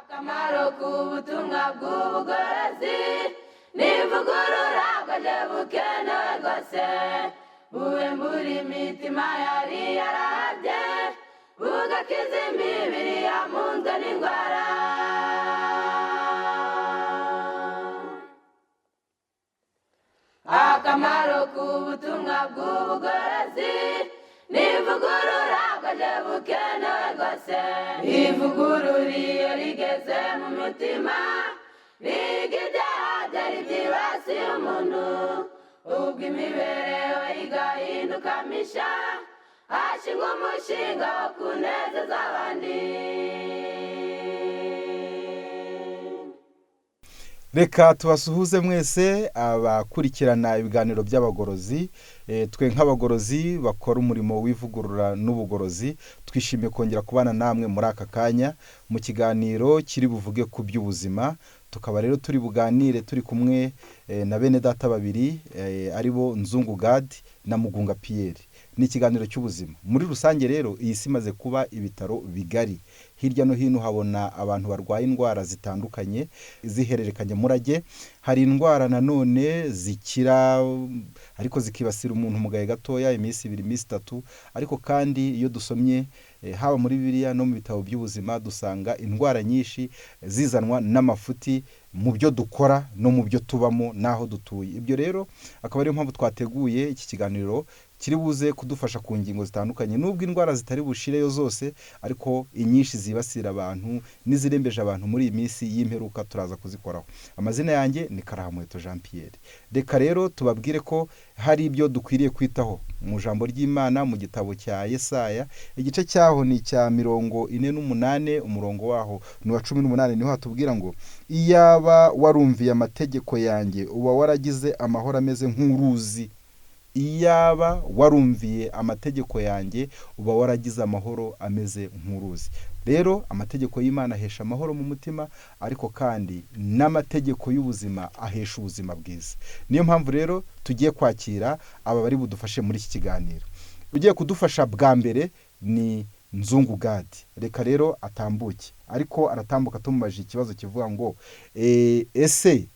akamaro k'ubutumwa bw'ubugorozi n'ivugurura bwaje bukenewe rwose buwembura imitima yari yarabye bugakiza imibiri yamunzwe n'indwara. Akamaro k'ubutumwa bw'ubugorozi n'ivugurura bwaje bukenewe rwose ivugurura iyo rigeze mu mutima riga ibyaha byari byibasiye umuntu ubwo imibereho igahinduka misha hashingwa umushinga wo kunezeza abandi. Reka tubasuhuze mwese abakurikirana ibiganiro by'abagorozi. Twe nk'abagorozi bakora umurimo w'ivugurura n'ubugorozi twishimiye kongera kubana namwe muri aka kanya mu kiganiro kiri buvuge ku by'ubuzima. Tukaba rero turi buganire turi kumwe na bene data babiri aribo Nzungu Gad na Mugunga Pierre. Ni ikiganiro cy'ubuzima. Muri rusange rero iyi si imaze kuba ibitaro bigari. Hirya no hino habona abantu barwaye indwara zitandukanye zihererekanye murage. Hari indwara nanone zikira ariko zikibasira umuntu mu gahe gatoya iminsi 2 iminsi 3, ariko kandi iyo dusomye haba muri Bibiliya no mu bitabo by'ubuzima dusanga indwara nyinshi zizanwa n'amafuti mu byo dukora no mu byo tubamo naho dutuye. Ibyo rero akaba ari mpamvu twateguye iki kiganiro kiri buze kudufasha ku ngingo zitandukanye, nubwo indwara zitari bushireyo zose ariko inyinshi zibasira abantu n'izirembeje abantu muri iyi minsi y'imperuka turaza kuzikoraho. Amazina yanjye ni KARAHAMUHETO Jean Pierre. Reka rero tubabwire ko hari ibyo dukwiriye kwitaho mu jambo ry'Imana mu gitabo cya Yesaya igice cyaho ni cya 48 umurongo waho ni wa 18 niho hatubwira ngo iyaba warumviye amategeko yanjye uba waragize amahoro ameze nk'uruzi. Iyaba warumviye amategeko yanjye uba waragize amahoro ameze nk'uruzi. Rero amategeko y'Imana ahesha amahoro mu mutima, ariko kandi n'amategeko y'ubuzima ahesha ubuzima bwiza. Niyo mpamvu rero tugiye kwakira aba bari budufashe muri iki kiganiro. Ugiye kudufasha bwa mbere ni Nzungu Gad. Reka rero atambuke, ariko aratambuka tumubaje ikibazo kivuga ngo ese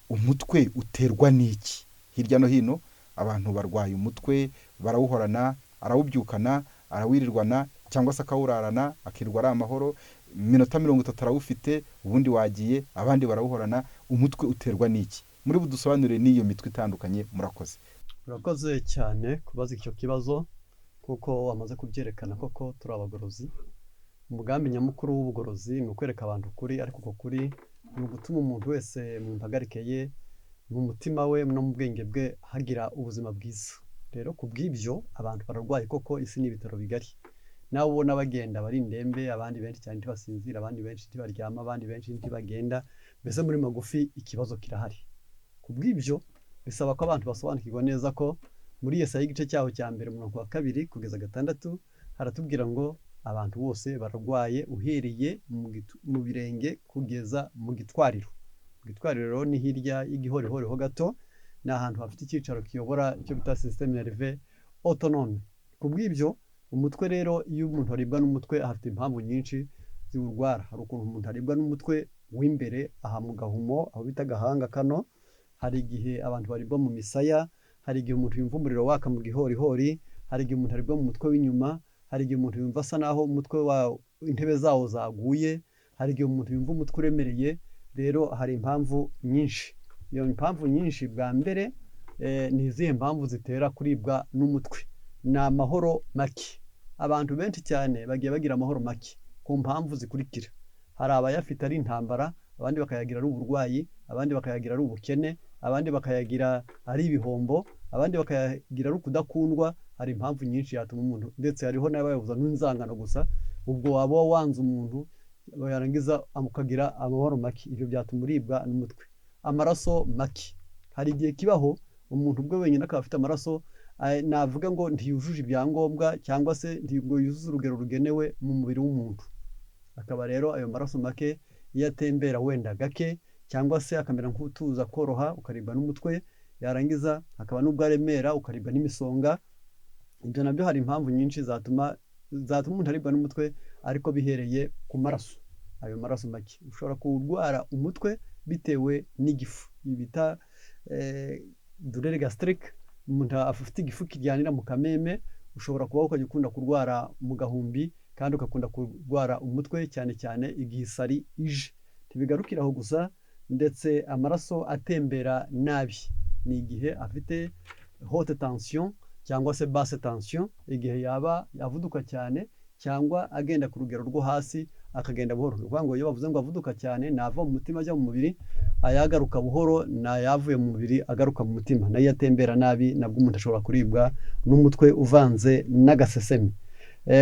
umutwe uterwa n'iki? Hirya no hino abantu barwaye umutwe, barawuhorana, arawubyukana, arawirirwana cyangwa se akawurarana akirwa ari amahoro, minota 30 arawufite ubundi wagiye, abandi barawuhorana. Umutwe uterwa n'iki? Muri budusobanurire n'iyo mitwe itandukanye. Murakoze. Murakoze cyane kubaza icyo kibazo kuko wamaze kubyerekana koko turi abagorozi. Umugambi nyamukuru w'ubugorozi ni ukwereka abantu kuri, ariko uko kuri ni ugutuma umuntu wese mu mpagarike ye mu mutima we no mu bwenge bwe hagira ubuzima bwiza. Rero kubw'ibyo abantu bararwaye koko, isi ni ibitaro bigari. Nawe ubona bagenda bari indembe, abandi benshi cyane ntibasinzira, abandi benshi ntibaryama, abandi benshi ntibagenda, mbese muri magufi ikibazo kirahari. Kubw'ibyo bisaba ko abantu basobanukirwa neza ko muri Yesaya igice cyaho cya 1 kugeza 6 haratubwira ngo abantu bose bararwaye uhereye mu birenge kugeza mu gitwariro. Gitwariro ni hirya y'igihorihori ho gato, ni ahantu hafite icyicaro kiyobora icyo bita système nerveux autonome. Kubw'ibyo umutwe rero iyo umuntu aribwa n'umutwe afite impamvu nyinshi ziwurwara. Hari ukuntu umuntu aribwa n'umutwe w'imbere aha mu gahumo aho bita gahanga kano, hari igihe abantu baribwa mu misaya, hari igihe umuntu yumva umuriro waka mu gihorihori, hari igihe umuntu aribwa mu mutwe w'inyuma, hari igihe umuntu yumva asa naho umutwe wa intebe zawo zaguye, hari igihe umuntu yumva umutwe uremereye. Rero hari impamvu nyinshi. Iyo impamvu nyinshi bwa mbere ni izihe mpamvu zitera kuribwa n'umutwe? Ni amahoro make. Abantu benshi cyane bagiye bagira amahoro make ku mpamvu zikurikira. Hari abayafite ari intambara, abandi bakayagira ari uburwayi, abandi bakayagira ari ubukene, abandi bakayagira ari ibihombo, abandi bakayagira ari ukudakundwa. Hari impamvu nyinshi yatuma umuntu, ndetse hariho n'abayabuza n'inzangano gusa. Ubwo waba wanze umuntu yarangiza amukagira amahoro make, ibyo byatuma uribwa n'umutwe. Amaraso make. Hari igihe kibaho umuntu ubwo wenyine akaba afite amaraso navuga ngo ntiyujuje ibyangombwa cyangwa se ntigo yuzuza urugero rugenewe mu mubiri w'umuntu. Akaba rero ayo maraso make iyo atembera wenda gake cyangwa se akamera nk'utuza koroha ukaribwa n'umutwe, yarangiza hakaba n'ubwo aremera ukaribwa n'imisonga. Ibyo nabyo hari impamvu nyinshi zatuma umuntu aribwa n'umutwe, ariko bihereye ku maraso. ayo maraso make. Ushobora kurwara umutwe bitewe n'igifu bita douleur gastrique, umuntu afite igifu kijyanira mu kameme, ushobora kuba ukajya ukunda kurwara mu gahumbi kandi ukakunda kurwara umutwe cyane cyane igihe isari ije. Ntibigarukira aho gusa, ndetse amaraso atembera nabi ni igihe afite haute tension cyangwa se basse tension, igihe yaba avuduka cyane cyangwa agenda ku rugero rwo hasi akagenda buhoro. Ni ukuvuga ngo iyo bavuze ngo avuduka cyane nava mu mutima ajya mu mubiri, ayagaruka buhoro n'ayavuye mu mubiri agaruka mu mutima. Nayo atembera nabi nabwo umuntu ashobora kuribwa n'umutwe uvanze n'agasesemi.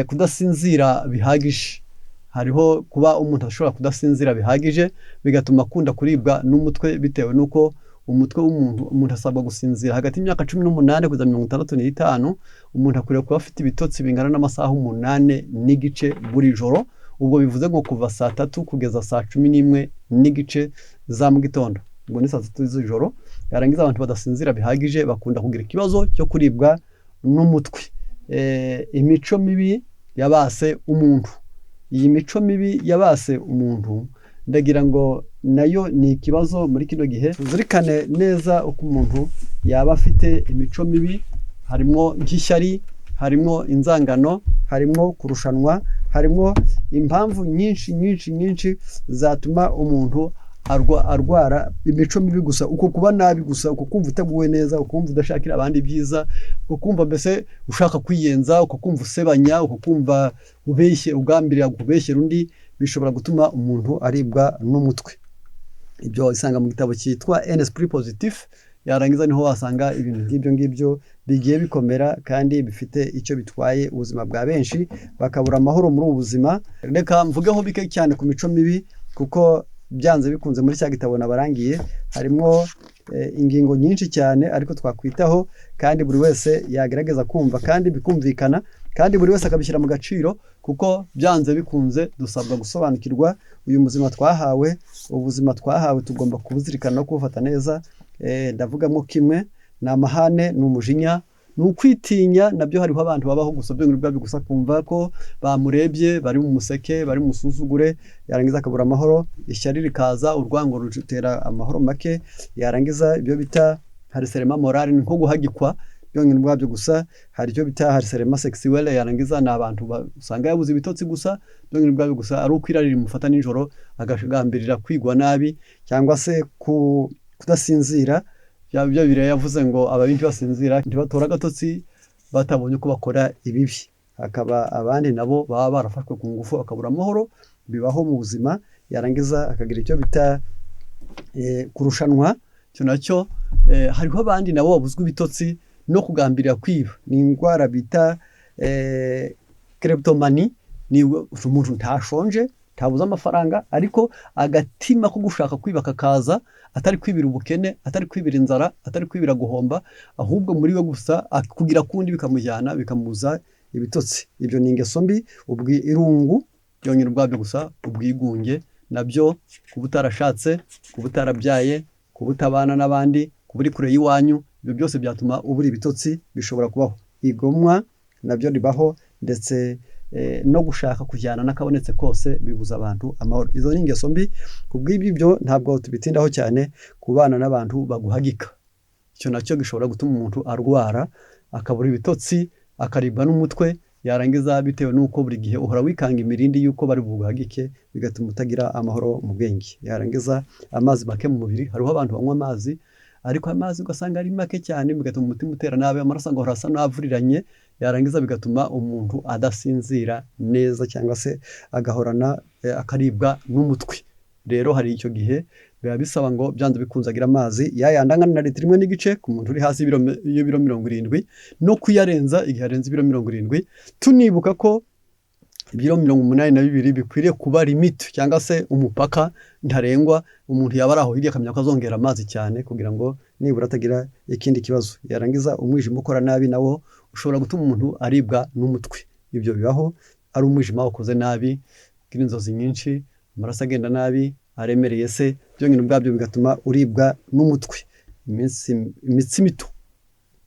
Kudasinzira bihagije, hariho kuba umuntu ashobora kudasinzira bihagije bigatuma akunda kuribwa n'umutwe bitewe n'uko umutwe w'umuntu, umuntu asabwa gusinzira hagati y'imyaka 18 kugeza 65. Umuntu akwiriye kuba afite ibitotsi bingana n'amasaha 8 n'igice buri joro. Ubwo bivuze ngo kuva saa 3 kugeza saa 11 n'igice za mu gitondo, ubwo ni saa 3 z'ijoro. Yarangiza abantu badasinzira bihagije bakunda kugira ikibazo cyo kuribwa n'umutwe. Imico mibi yabase umuntu, iyi mico mibi yabase umuntu ndagira ngo nayo ni ikibazo muri kino gihe. Tuzirikane neza uko umuntu yaba afite imico mibi, harimo nk'ishyari, harimo inzangano, harimo kurushanwa, harimo impamvu nyinshi zatuma umuntu arwara imico mibi gusa. Uko kuba nabi gusa, uko kumva utaguwe neza, uko kumva udashakira abandi byiza, uko kumva mbese ushaka kwiyenza, uko kumva usebanya, uko kumva ubeshye, ugambirira kubeshyera undi, bishobora gutuma umuntu aribwa n'umutwe. Ibyo isanga mu gitabo cyitwa Un esprit positif. Yarangiza niho wasanga ibintu ngibyo bigiye bikomera kandi bifite icyo bitwaye ubuzima bwa benshi, bakabura amahoro muri ubu buzima. Reka mvugeho bike cyane ku mico mibi, kuko byanze bikunze muri cya gitabo nabarangiye harimo ingingo nyinshi cyane, ariko twakwitaho kandi buri wese yagerageza kumva kandi bikumvikana, kandi buri wese akabishyira mu gaciro, kuko byanze bikunze dusabwa gusobanukirwa uyu buzima twahawe. Ubuzima twahawe tugomba kubuzirikana no kubufata neza. Ndavugamo kimwe ni amahane, ni umujinya, ni ukwitinya. Nabyo hariho abantu babaho gusa byo ngibyo gusa, kumva ko bamurebye bari mu museke, bari mu susugure, yarangiza akabura amahoro. Ishyari rikaza, urwango rutera amahoro make. Yarangiza ibyo bita harcèlement moral, nko guhagikwa byonyine bwabyo gusa. Hari icyo bita harcèlement sexuel, yarangiza ni abantu usanga yabuze ibitotsi gusa byonyine bwabyo gusa, ari ukwirarira mufata nijoro agashigambirira kwigwa nabi, cyangwa se kudasinzira. Byo bire yavuze ngo ababindi basinzira ntibatora agatotsi batabonye ko bakora ibibi. Hakaba abandi nabo baba barafashwe ku ngufu bakabura amahoro, bibaho mu buzima. Yarangiza akagira icyo bita kurushanwa. Cyo nacyo hariho abandi nabo babuzwe ibitotsi no kugambirira kwiba. Ni indwara bita kleptomani. Ni umuntu ntashonje, ntabuze amafaranga, ariko agatima ko gushaka kwiba kakaza, atari kwibira ubukene, atari kwibira inzara, atari kwibira guhomba, ahubwo muri we gusa kugira kundi bikamujyana bikamuza ibitotsi. Ibyo ni ingeso mbi. Irungu byonyine ubwabyo gusa, ubwigunge nabyo, kuba utarashatse, kuba utarabyaye, kuba utabana n'abandi, kuba uri kure y'iwanyu, ibyo byose byatuma ubura ibitotsi. Bishobora kubaho. Igomwa nabyo ribaho, ndetse no gushaka kujyana n'akabonetse kose bibuza abantu amahoro. Izo ni ingeso mbi. Kubw'ibyo ntabwo tubitindaho cyane. Kubana n'abantu baguhagika, icyo nacyo gishobora gutuma umuntu arwara, akabura ibitotsi, akaribwa n'umutwe. Yarangiza bitewe n'uko buri gihe uhora wikanga imirindi y'uko bari buguhagike, bigatuma utagira amahoro mu bwenge. Yarangiza amazi make mu mubiri. Hariho abantu banywa amazi, ariko amazi ugasanga ari make cyane, bigatuma umutima utera nabi, amaraso ngo arasa n'avuriranye. Yarangiza bigatuma umuntu adasinzira neza, cyangwa se agahorana akaribwa n'umutwe. Rero hari icyo gihe biba bisaba ngo byanze bikunze agira amazi yayandangana na litiro 1 ku muntu uri hasi y'ibiro 70, no kuyarenza igihe arenze ibiro 70. Tunibuka ko ibiro 82 bikwiriye kuba limit, cyangwa se umupaka ntarengwa. Umuntu yaba araho hirya akamenya ko azongera amazi cyane, kugira ngo nibura atagira ikindi kibazo. Yarangiza umwijima ukora nabi nawo ushobora gutuma umuntu aribwa n'umutwe. Ibyo bibaho. Ari umwijima wakoze nabi, gira inzozi nyinshi, amaraso agenda nabi, aremereye se, byonyine ubwabyo bigatuma uribwa n'umutwe. Imitsi mito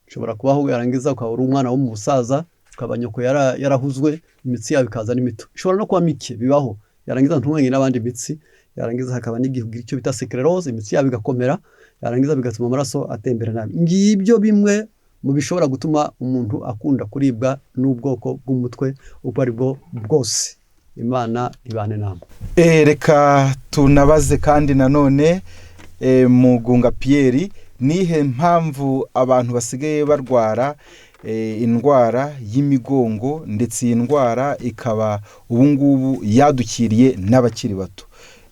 ushobora kubaho. Yarangiza ukaba uri umwana wo mu busaza, ukaba nyoko yarahuzwe, imitsi yawe ikaza n'imito. Ishobora no kuba mike, bibaho. yarangiza ntumenye n'abandi mitsi, yarangiza hakaba n'igihugu icyo bita sclerose, imitsi yabo igakomera, yarangiza bigatuma amaraso atembera nabi. Ngibyo bimwe mu bishobora gutuma umuntu akunda kuribwa n'ubwoko bw'umutwe ubwo ari bwo bwose. Imana ibane namwe. Reka tunabaze kandi nanone Mugunga Pierre, nihe mpamvu abantu basigaye barwara indwara y'imigongo, ndetse iyi ndwara ikaba ubungubu yadukiriye n'abakiri bato?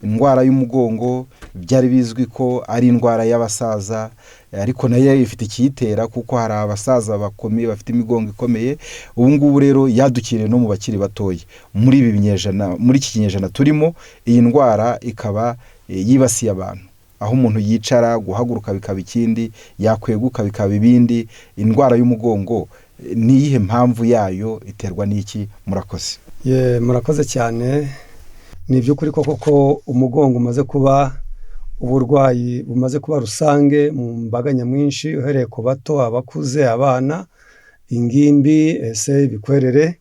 Indwara y'umugongo byari bizwi ko ari indwara y'abasaza, ariko nayo ifite ikiyitera kuko hari abasaza bakomeye bafite imigongo ikomeye. Ubungubu rero yadukiriye no mu bakiri batoya. Muri ibi binyejana, muri iki kinyejana turimo, iyi ndwara ikaba yibasiye abantu, aho umuntu yicara guhaguruka bikaba ikindi, yakweguka bikaba ibindi. Indwara y'umugongo ni iyihe mpamvu yayo, iterwa n'iki? Murakoze. Murakoze cyane. Ni iby'ukuri koko ko umugongo umaze kuba uburwayi bumaze kuba rusange mu mbaga nyamwinshi, uhereye ku bato, abakuze, abana, ingimbi, ese ibikwerere.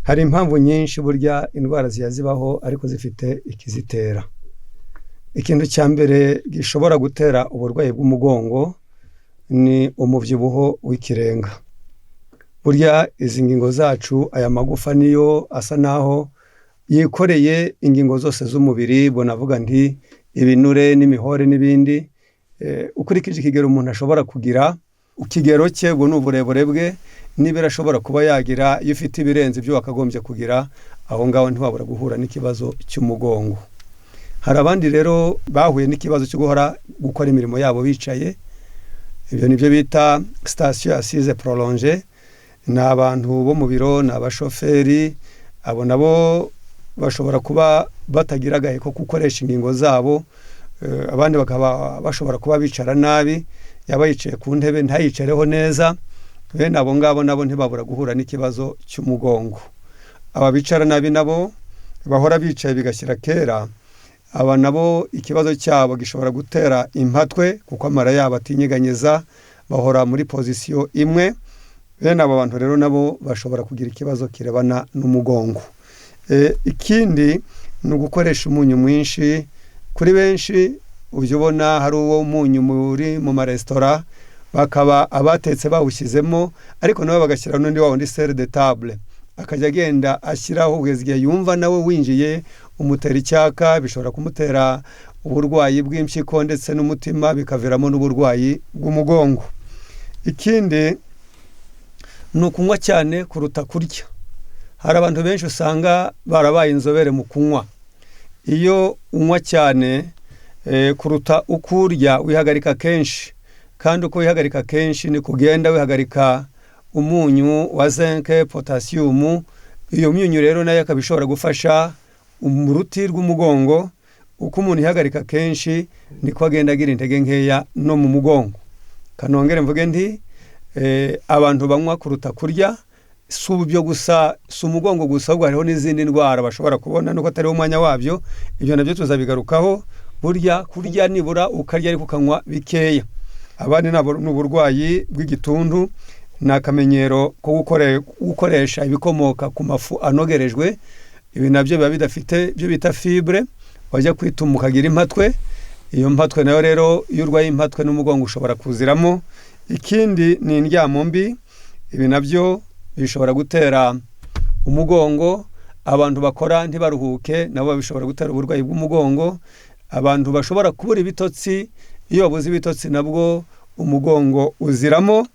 Hari impamvu nyinshi burya indwara zibaho, ariko zifite ikizitera. Ikintu cya mbere gishobora gutera uburwayi bw'umugongo ni umubyibuho w'ikirenga. Burya izi ngingo zacu, aya magufa niyo asa naho yikoreye ingingo zose z'umubiri, bonavuga nti ibinure n'imihore n'ibindi. Ukurikije ikigero umuntu ashobora kugira, ikigero cye ubwo ni uburebure bwe, niba ashobora kuba yagira, iyo ufite ibirenze ibyo wakagombye kugira, aho ngaho ntibabura guhura n'ikibazo cy'umugongo. Hari abandi rero bahuye n'ikibazo cyo gukora imirimo yabo bicaye, ibyo nibyo bita station assise prolongée. Ni abantu bo mu biro, ni abashoferi, abo nabo bashobora kuba batagira agahe ko gukoresha ingingo zabo. Abandi bakaba bashobora kuba bicara nabi, yaba yicaye ku ntebe ntayicareho neza. Bene abo ngabo nabo ntibabura guhura n'ikibazo cy'umugongo. Aba bicara nabi nabo bahora bicaye bigashyira kera, aba nabo ikibazo cyabo gishobora gutera impatwe, kuko amara yabo atinyeganyeza, bahora muri pozisiyo imwe. Bene abo bantu rero nabo bashobora kugira ikibazo kirebana n'umugongo. Ikindi ni ugukoresha umunyu mwinshi. Kuri benshi ujya ubona hari uwo munyu muri mu maresitora, bakaba abatetse bawushyizemo, ariko nabo bagashyira n'undi wa wundi sere de table, akajya agenda ashyiraho kugeza igihe yumva nawe winjiye umutera icyaka, bishobora kumutera uburwayi bw'impyiko ndetse n'umutima, bikaviramo n'uburwayi bw'umugongo. Ikindi ni ukunywa cyane kuruta kurya. Hari abantu benshi usanga barabaye inzobere mu kunywa. Iyo unywa cyane kuruta uko urya, wihagarika kenshi, kandi uko wihagarika kenshi ni kugenda wihagarika umunyu wa zinc, potassium. Iyo myunyu rero nayo akabishobora gufasha umuruti rw'umugongo. Uko umuntu yihagarika kenshi niko agenda agira intege nkeya no mu mugongo. Kanongere mvuge nti abantu banywa kuruta kurya, si ubyo gusa, si umugongo gusa, ahubwo hariho n'izindi ndwara bashobora kubona nuko atari umwanya wabyo. Ibyo nabyo tuzabigarukaho. Burya kurya nibura ukarya ariko ukanywa bikeya. Abandi ni uburwayi bw'igituntu, ni akamenyero ko gukoresha ibikomoka ku mafu anogerejwe. Ibi nabyo biba bidafite ibyo bita fibre, wajya kwituma ukagira impatwe. Iyo mpatwe nayo rero, iyo urwaye impatwe n'umugongo ushobora kuziramo. Ikindi ni indyamo mbi. Ibi nabyo bishobora gutera umugongo. Abantu bakora ntibaruhuke nabo bishobora gutera uburwayi bw'umugongo. Abantu bashobora kubura ibitotsi, iyo babuze ibitotsi nabwo umugongo uziramo.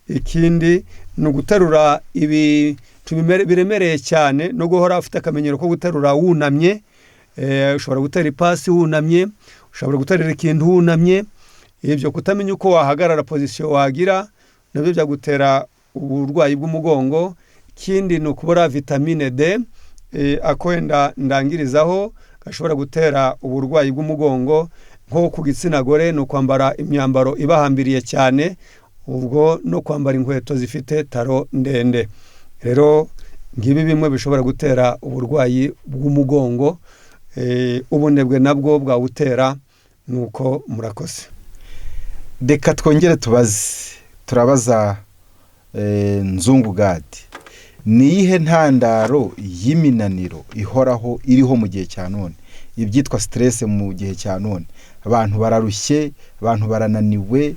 Ikindi ni uguterura biremereye cyane, no guhora ufite akamenyero ko guterura wunamye. Ushobora gutera ipasi wunamye, ushobora guterera ikintu wunamye. Ibyo kutamenya uko wahagarara, pozisiyo wagira, nabyo byagutera uburwayi bw'umugongo. Ikindi ni ukubura vitamine D, akwenda ndangirizaho gashobora gutera uburwayi bw'umugongo. Nko ku gitsina gore ni ukwambara imyambaro ibahambiriye cyane, ubwo no kwambara inkweto zifite taro ndende. Rero ngibi bimwe bishobora gutera uburwayi bw'umugongo. Ubunebwe nabwo bwawutera. Nuko murakoze. Reka twongere turabaza Nzungu Gadi, niyihe ntandaro y'iminaniro ihoraho iriho mu gihe cya none, ibyitwa stress mu gihe cya none? Abantu bararushye, abantu barananiwe,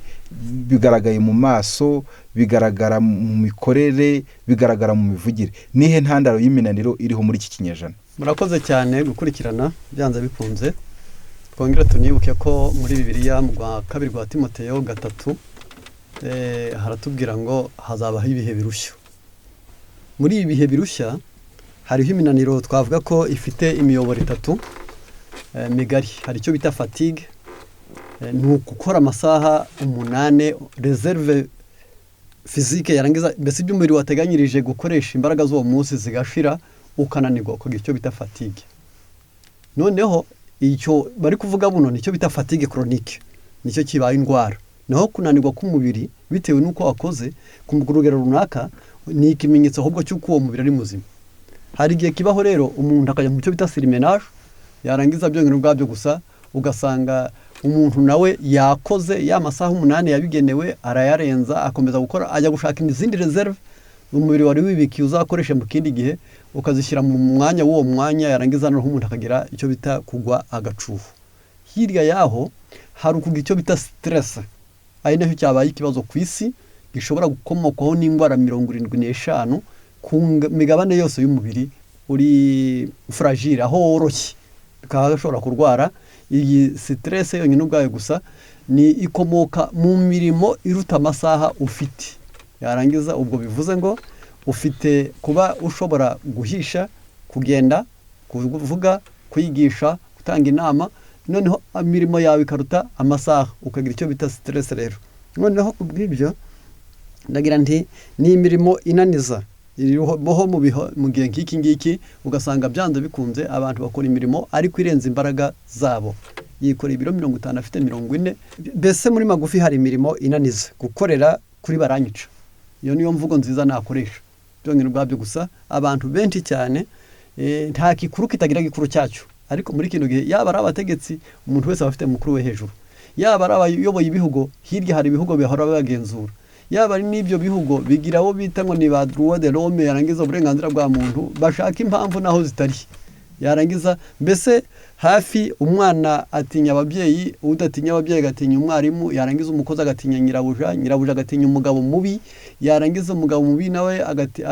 bigaragaye mu maso, bigaragara mu mikorere, bigaragara mu mivugire. Nihe ntandaro y'iminaniro iriho muri iki kinyejana? Murakoze cyane gukurikirana byanze bikunze. Twongera tunibuke ko muri Bibiliya mu rwa kabiri rwa Timoteyo 3 haratubwira ngo hazabaho ibihe birushya. Muri ibi bihe birushya hariho iminaniro twavuga ko ifite imiyoboro 3 migari. Hari icyo bita fatigue, ni ukukora amasaha 8 reserve physique yarangiza, mbese iby'umubiri wateganyirije gukoresha imbaraga z'uwo munsi zigashira ukananirwa ukagira icyo bita fatigue. Noneho icyo bari kuvuga buno nicyo bita fatigue chronique, nicyo kibaye indwara. Naho kunanirwa k'umubiri bitewe nuko wakoze ku rugero runaka ni ikimenyetso ahubwo cy'uko uwo mubiri ari muzima. Hari igihe kibaho rero umuntu akajya mu cyo bita surmenage, yarangiza byongera ubwabyo gusa ugasanga umuntu nawe yakoze ya masaha 8 yabigenewe arayarenza, akomeza gukora, ajya gushaka izindi reserve umubiri wari wibikiye uzakoresha mu kindi gihe, ukazishyira mu mwanya w'uwo mwanya, yarangiza noneho umuntu akagira icyo bita kugwa agacuho. Hirya yaho hari ukugira icyo bita stress, ari nacyo cyabaye ikibazo ku isi, gishobora gukomokaho n'indwara 75 ku migabane yose y'umubiri uri fragile, aho woroshye bikaba gashobora kurwara. Iyi stress yonyine ubwayo gusa ni ikomoka mu mirimo iruta amasaha ufite. Yarangiza ubwo bivuze ngo ufite kuba ushobora guhisha, kugenda, kuvuga, kwigisha, gutanga inama, noneho imirimo yawe ikaruta amasaha, ukagira icyo bita stress rero. Noneho kubw'ibyo ndagira nti ni imirimo inaniza iriho mu gihe nk'iki ngiki, ugasanga byanze bikunze abantu bakora imirimo ariko irenze imbaraga zabo. Yikora ibiro 50 afite 40. Mbese muri magufi hari imirimo inaniza, gukorera kuri baranyica. Iyo niyo mvugo nziza nakoresha. Byongera ubwabyo gusa abantu benshi cyane nta kikuru kitagira gikuru cyacyo. Ariko muri kino gihe yaba ari abategetsi, umuntu wese afite mukuru we hejuru, yaba ari abayoboye ibihugo, hirya hari ibihugo bihora bagenzura, yaba ari n'ibyo bihugo bigira abo bita ngo ni ba droit de l'homme, yarangiza uburenganzira bwa muntu, bashaka impamvu naho zitari. Yarangiza mbese hafi umwana atinya ababyeyi, udatinya ababyeyi agatinya umwarimu, yarangiza umukozi agatinya nyirabuja, nyirabuja agatinya umugabo mubi, yarangiza umugabo mubi nawe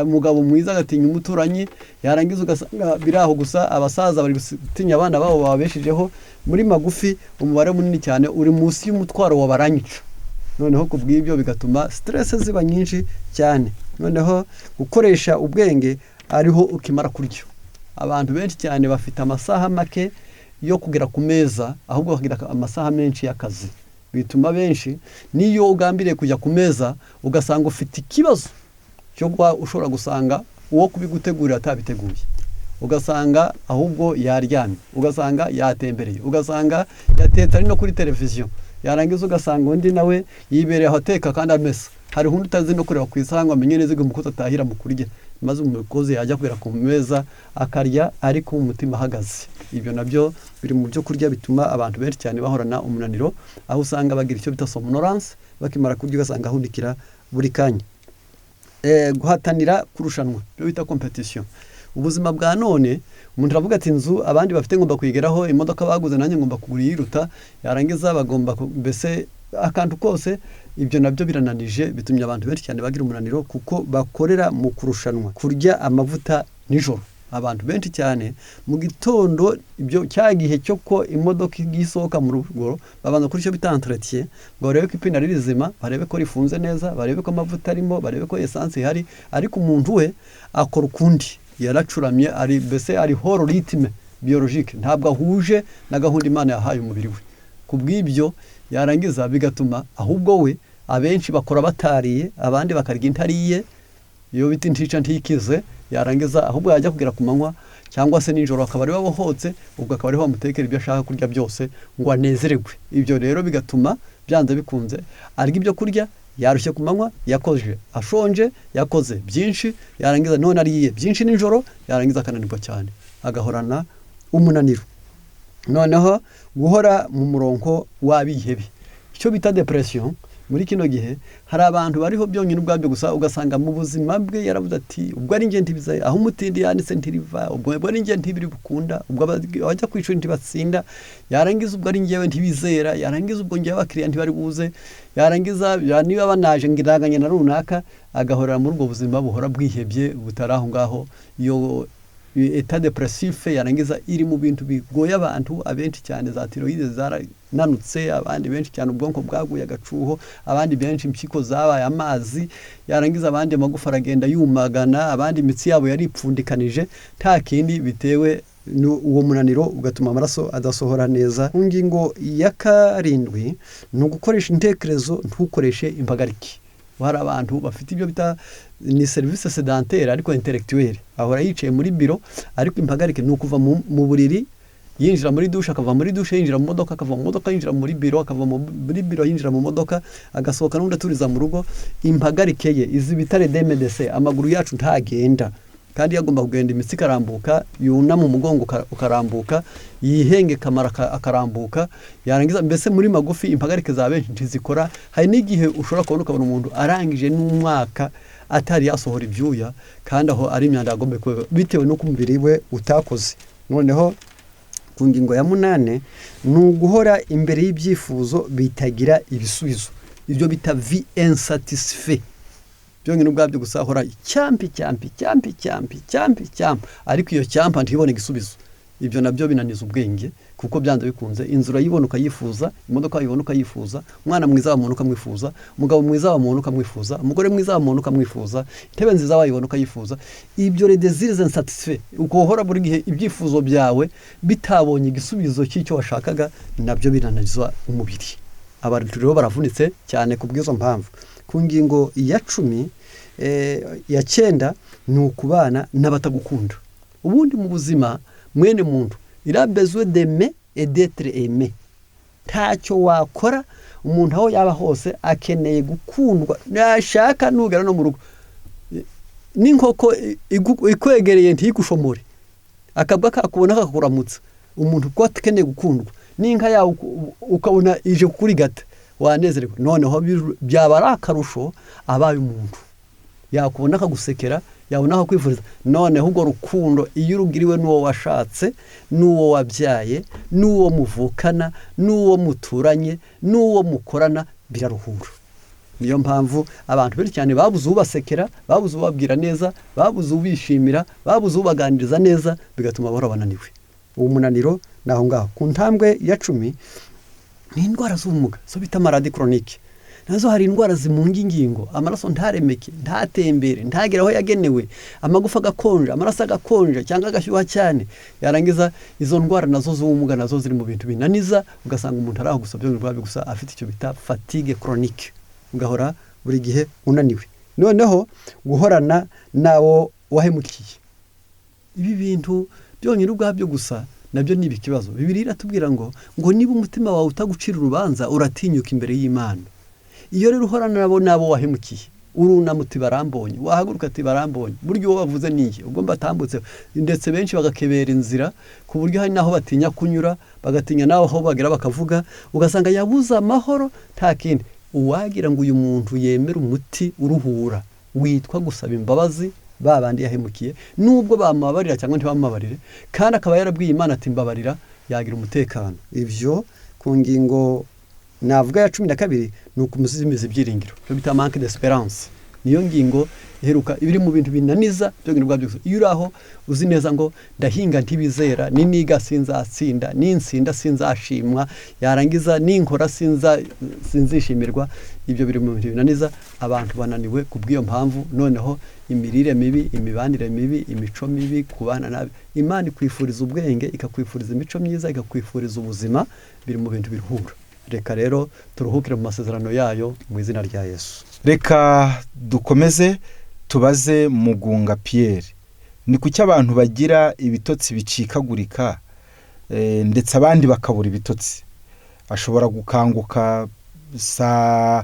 umugabo mwiza agatinya umuturanyi, yarangiza ugasanga biraho gusa abasaza bari gutinya abana babo babeshijeho. Muri magufi umubare munini cyane uri munsi y'umutwaro wabaranyica. Noneho kubw'ibyo bigatuma stress ziba nyinshi cyane. Noneho gukoresha ubwenge ariho ukimara kuryo. Abantu benshi cyane bafite amasaha make yo kugera ku meza, ahubwo bagira amasaha menshi y'akazi. Bituma benshi niyo ugambiriye kujya ku meza ugasanga ufite ikibazo cyo kuba ushobora gusanga uwo kubigutegurira atabiteguye, ugasanga ahubwo yaryamye, ugasanga yatembereye, ugasanga yatetse ari no kuri televiziyo, yarangiza ugasanga undi nawe yibereye aho ateka kandi amesa. Hari undi utazi no kureba ku isaha ngo amenye neza umukozi atahira mu kurya, maze umukozi yajya kwera ku meza akarya ariko umutima ahagaze. Ibyo nabyo biri mu byo kurya bituma abantu benshi cyane bahorana umunaniro, aho usanga bagira icyo bita somnolence, bakimara kurya ugasanga ahundikira buri kanya. Guhatanira kurushanwa, byo bita competition. Ubuzima bwa none umuntu aravuga ati inzu abandi bafite ngomba kwigeraho, imodoka baguze nanjye ngomba kugura yiruta, yarangiza bagomba mbese akantu kose. Ibyo nabyo birananije, bitumye abantu benshi cyane bagira umunaniro kuko bakorera mu kurushanwa. Kurya amavuta nijoro, abantu benshi cyane mu gitondo, ibyo cyagihe cyo ko imodoka igisohoka mu rugo babanza kuri cyo bita entretien, ngo barebe ko ipine ari rizima, barebe ko rifunze neza, barebe ko amavuta arimo, barebe ko essence ihari. Ariko umuntu we akora ukundi, yaracuramye, ari mbese ari horo rythme biologique, ntabwo ahuje na gahunda Imana yahaye umubiri we. Kubw'ibyo yarangiza bigatuma ahubwo we abenshi bakora batariye, abandi bakarya intariye, iyo bita intica ntikize. Yarangiza ahubwo yajya kugera ku manywa cyangwa se nijoro akaba ari wabohotse, ubwo akaba ari wamutekera ibyo ashaka kurya byose ngo anezeregwe. Ibyo rero bigatuma byanze bikunze arya ibyo kurya, yarushye ku manywa, yakoje ashonje, yakoze byinshi, yarangiza none ariye byinshi nijoro, yarangiza akananirwa cyane, agahorana umunaniro. Noneho guhora mu murongo w'abihebe, icyo bita depression, muri kino gihe hari abantu bariho byonyine ubwabyo gusa ugasanga mu buzima bwe yaravuze ati ubwo ari nge ntibiza aho umutindi yanditse ntiriva ubwo ari nge ntibiri bukunda ubwo abajya ku ishuri ntibatsinda yarangiza ubwo ari ngewe ntibizera yarangiza ubwo ngewe abakiriya ntibari buze yarangiza niba banaje ngiranganye na runaka agahorera muri ubwo buzima buhora bwihebye butari aho ngaho iyo etat depressif yarangiza iri mu bintu bigoye abantu abenshi cyane za tiroide zarananutse abandi benshi cyane ubwonko bwaguye agacuho abandi benshi impyiko zabaye amazi yarangiza abandi amagufa aragenda yumagana abandi imitsi yabo yaripfundikanije nta kindi bitewe uwo munaniro ugatuma amaraso adasohora neza. Ingingo ya 7 ni ugukoresha intekerezo ntukoreshe impagarike. Hari abantu bafite ibyo bita ni service sédentaire ariko intellectuelle ahora yicaye muri biro ariko impagarike ni ukuva mu buriri yinjira muri douche akava muri douche yinjira mu modoka akava mu modoka yinjira muri biro akava muri biro yinjira mu modoka agasohoka n'undi aturiza mu rugo. Impagarike ye izi bitare DMDC amaguru yacu ntagenda kandi yagomba kugenda imitsi karambuka yunama umugongo ukarambuka yihenge kamara akarambuka yarangiza mbese muri magufi impagarike za benshi ntizikora. Hari n'igihe ushobora kubona umuntu arangije n'umwaka atari yasohora ibyuya kandi aho ari imyanda yagomba bitewe no kumubiri we utakoze. Noneho ku ngingo ya 8 ni uguhora imbere y'ibyifuzo bitagira ibisubizo ibyo bita vie insatisfait byonyine ubwabyo gusahora cyampi ariko iyo cyampa ntibone igisubizo. Ibyo nabyo binaniza ubwenge kuko byanze bikunze inzura yibona ukayifuza imodoka yibona ukayifuza umwana mwiza wa muntu ukamwifuza umugabo mwiza wa muntu ukamwifuza umugore mwiza wa muntu ukamwifuza intebe nziza wayibona ukayifuza. Ibyo les désirs insatisfaits ukohora buri gihe ibyifuzo byawe bitabonye igisubizo cy'icyo washakaga nabyo binanizwa umubiri. Abantu rero baravunitse cyane kubwizo mpamvu. Ku ngingo ya 10 ya 9 ni ukubana n'abatagukunda. Ubundi mu buzima mwene muntu il a besoin d'aimer et d'être aimé. Ntacyo wakora umuntu aho yaba hose akeneye gukundwa nashaka nugera no mu rugo n'inkoko ikwegereye ntikushomore akabwa kakubona kakuramutsa umuntu ko akeneye gukundwa n'inka yawe ukabona ije kuri gata wanezerwa noneho byaba ari akarusho abaye umuntu yakubona akagusekera yabona aho kwifuriza noneho ubwo rukundo iyo urugiriwe n'uwo washatse n'uwo wabyaye n'uwo muvukana n'uwo muturanye n'uwo mukorana biraruhura. Niyo mpamvu abantu benshi cyane babuze ubasekera babuze ubabwira neza babuze ubishimira babuze ubaganiriza neza bigatuma bahora bananiwe. Uwo munaniro naho ngaho. Ku ntambwe ya 10 ni indwara z'ubumuga zo bita maladie chronique. Nazo hari indwara zimunga ingingo amaraso ntaremeke ntatembere ntagera aho yagenewe amagufa gakonje amaraso agakonje cyangwa agashyuha cyane yarangiza izo ndwara nazo z'ubumuga nazo ziri mu bintu binaniza ugasanga umuntu araho gusa byo ndwara gusa afite icyo bita fatigue chronique ugahora buri gihe unaniwe. Noneho guhorana nawo wahemukiye ibi bintu byonyine ubwabyo gusa nabyo ni ibikibazo. Bibiliya iratubwira ngo niba umutima wawe utagucira urubanza uratinyuka imbere y'Imana. Iyo rero uhorana nabo wahemukiye urunamuti barambonye wahaguruka ati barambonye buryo bavuze niye ubwo mbatambutse ndetse benshi bagakebera inzira ku buryo hari naho batinya kunyura bagatinya naho aho bagira bakavuga ugasanga yabuza amahoro nta kindi. Uwagira ngo uyu muntu yemera umuti uruhura witwa gusaba imbabazi babandi yahemukiye nubwo bamubabarira cyangwa ntibamubabarire kandi akaba yarabwiye Imana ati mbabarira yagira umutekano. Ivyo ku ngingo navuga ya 12 ni ukumuzimiza ibyiringiro byo bita manque d'espérance. Niyo ngingo iheruka ibiri mu bintu binaniza byo ngirwa byo. Iyo uraho uzi neza ngo ndahinga ntibizera niga sinzatsinda ninsinda sinzashimwa yarangiza ninkora sinzishimirwa. Ibyo biri mu bintu binaniza abantu bananiwe kubwiyo mpamvu. Noneho imirire mibi imibanire mibi imico mibi kubana nabi. Imana ikwifuriza ubwenge ikakwifuriza imico myiza ikakwifuriza ubuzima biri mu bintu biruhura. Reka rero turuhukire mu masezerano yayo mu izina rya Yesu. Reka dukomeze tubaze Mugunga Pierre. Ni kuki abantu bagira ibitotsi bicikagurika ndetse abandi bakabura ibitotsi? Ashobora gukanguka saa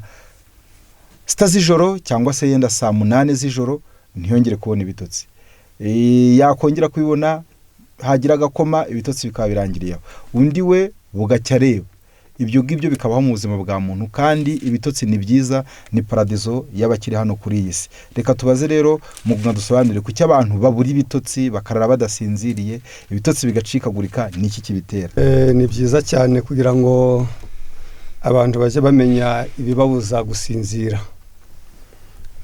6 z'ijoro cyangwa se yenda saa 8 z'ijoro ntiyongere kubona ibitotsi. Yakongera kubibona hagira gakoma ibitotsi bikaba birangiriye. Undi we bugacya reba. ibyo ngibyo bikabaho mu buzima bwa muntu, kandi ibitotsi ni byiza, ni paradizo y'abakiri hano kuri iyi si. Reka tubaze rero Mugunga dusobanurire kuki abantu babura ibitotsi bakarara badasinziriye, ibitotsi bigacikagurika, ni iki kibitera? Ni byiza cyane kugira ngo abantu bajye bamenya ibibabuza gusinzira.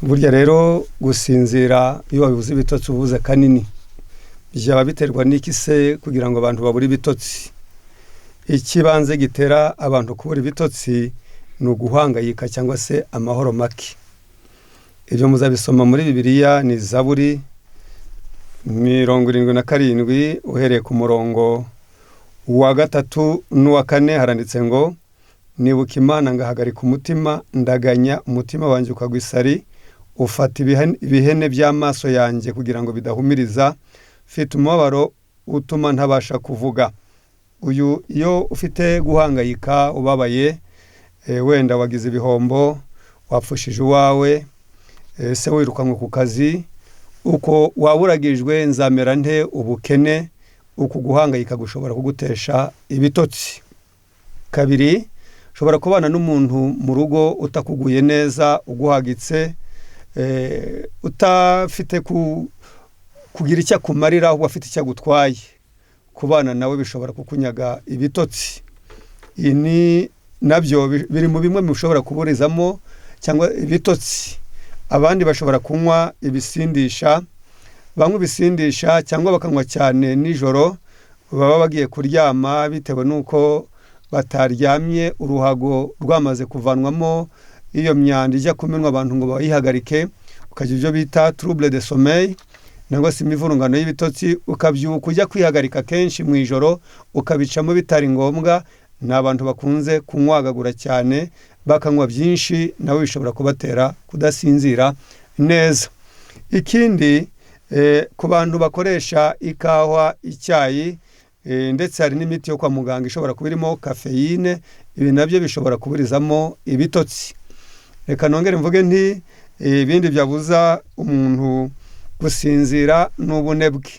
Burya rero gusinzira iyo wabibuze ibitotsi ubuze kanini, byaba biterwa n'iki se kugira ngo abantu babure ibitotsi? Ikibanze gitera abantu kubura ibitotsi ni uguhangayika cyangwa se amahoro make. Ibyo muzabisoma muri Bibiliya, ni Zaburi 77 uhereye ku murongo wa 3 n'uwa 4, haranditse ngo nibuka Imana ngahagarika umutima, ndaganya umutima wanjye ukagwa isari, ufata ibihene by'amaso yanjye kugira ngo bidahumiriza, mfite umubabaro utuma ntabasha kuvuga. Uyu iyo ufite guhangayika, ubabaye, wenda wagize ibihombo, wapfushije uwawe, se wirukanwe ku kazi, uko waburagijwe nzamera nte ubukene, uku guhangayika gushobora kugutesha ibitotsi. Kabiri, ushobora kubana n'umuntu mu rugo utakuguye neza, uguhagitse, utafite kugira icyo akumarira, ahubwo afite icyo agutwaye. Kubana nawe bishobora kukunyaga ibitotsi. Ini nabyo biri mu bimwe bishobora kuburizamo cyangwa ibitotsi. Abandi bashobora kunywa ibisindisha, banywa ibisindisha cyangwa bakanywa cyane nijoro, baba bagiye kuryama bitewe n'uko bataryamye, uruhago rwamaze kuvanwamo iyo myanda ijya kumenwa abantu ngo bayihagarike, ukagira ibyo bita trouble de sommeil, nangwa se imivurungano y'ibitotsi, ukabyuka ujya kwihagarika kenshi mu ijoro, ukabicamo bitari ngombwa. Ni abantu bakunze kunywagagura cyane, bakanywa byinshi, nawe bishobora kubatera kudasinzira neza. Ikindi, ku bantu bakoresha ikawa, icyayi, ndetse hari n'imiti yo kwa muganga ishobora kuba irimo kafeyine, ibi nabyo bishobora kuburizamo ibitotsi. Reka nongere mvuge nti ibindi byabuza umuntu gusinzira n'ubunebwe.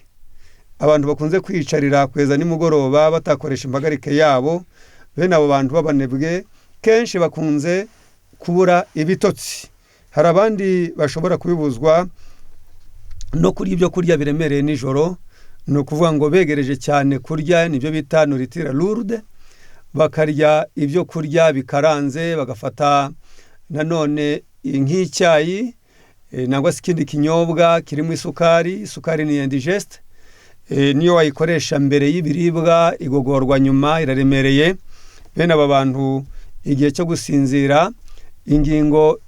Abantu bakunze kwiyicarira kweza nimugoroba batakoresha impagarike yabo, bene abo bantu b'abanebwe kenshi bakunze kubura ibitotsi. Hari abandi bashobora kubibuzwa no kurya ibyo kurya biremereye nijoro, ni ukuvuga ngo begereje cyane kurya, nibyo bita nourriture lourde, bakarya ibyo kurya bikaranze, bagafata nanone nk'icyayi, nangwa se ikindi kinyobwa kirimo isukari. Isukari ni indigeste, niyo wayikoresha mbere y'ibiribwa igogorwa nyuma, iraremereye. Bene aba bantu igihe cyo gusinzira, ingingo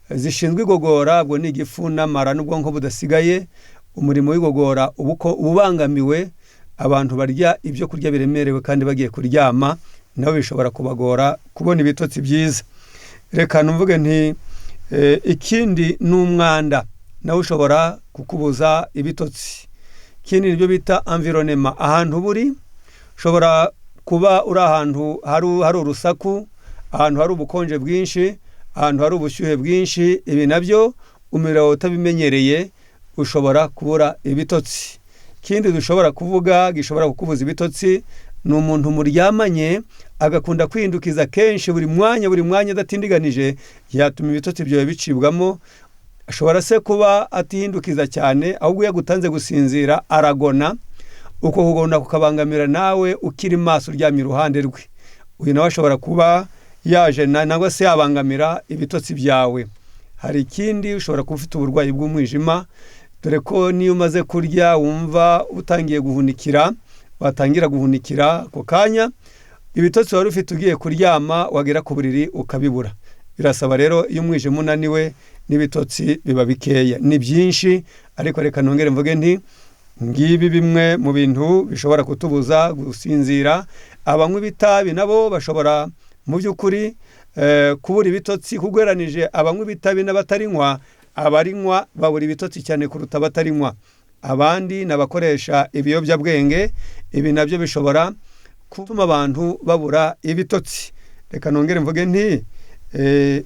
zishinzwe igogora, ubwo ni igifu n'amara n'ubwonko budasigaye, umurimo w'igogora ubangamiwe. Abantu barya ibyo kurya biremerewe kandi bagiye kuryama, nabo bishobora kubagora kubona ibitotsi byiza. Reka numvuge nti ikindi n'umwanda nawe ushobora kukubuza ibitotsi. Ikindi nibyo bita environnement, ahantu buri, ushobora kuba uri ahantu hari urusaku, ahantu hari ubukonje bwinshi, ahantu hari ubushyuhe bwinshi, ibi nabyo umuriro utabimenyereye ushobora kubura ibitotsi. Ikindi dushobora kuvuga gishobora kukubuza ibitotsi, ni umuntu muryamanye agakunda kwihindukiza kenshi buri mwanya adatindiganije, yatuma ibitotsi byawe bicibwamo. Ashobora se kuba atihindukiza cyane, ahubwo yagutanze gusinzira aragona, uko kugona kukabangamira nawe ukiri maso uryamye iruhande rwe. Uyu nawe ashobora kuba yaje nangwa se yabangamira ibitotsi byawe. Hari ikindi, ushobora kuba ufite uburwayi bw'umwijima, dore ko niyo umaze kurya wumva utangiye guhunikira, watangira guhunikira ako kanya, ibitotsi wari ufite ugiye kuryama, wagera ku buriri ukabibura. Birasaba rero iyo umwijima unaniwe n'ibitotsi biba bikeya. Ni byinshi, ariko reka nongere mvuge nti ngibi bimwe mu bintu bishobora kutubuza gusinzira. Abanywa ibitabi nabo bashobora mu by'ukuri kubura ibitotsi, kugereranije abanywa ibitabi n'abatarinywa, abarinywa babura ibitotsi cyane kuruta abatarinywa. Abandi n'abakoresha ibiyobyabwenge, ibi nabyo bishobora gutuma abantu babura ibitotsi. Reka nongere mvuge nti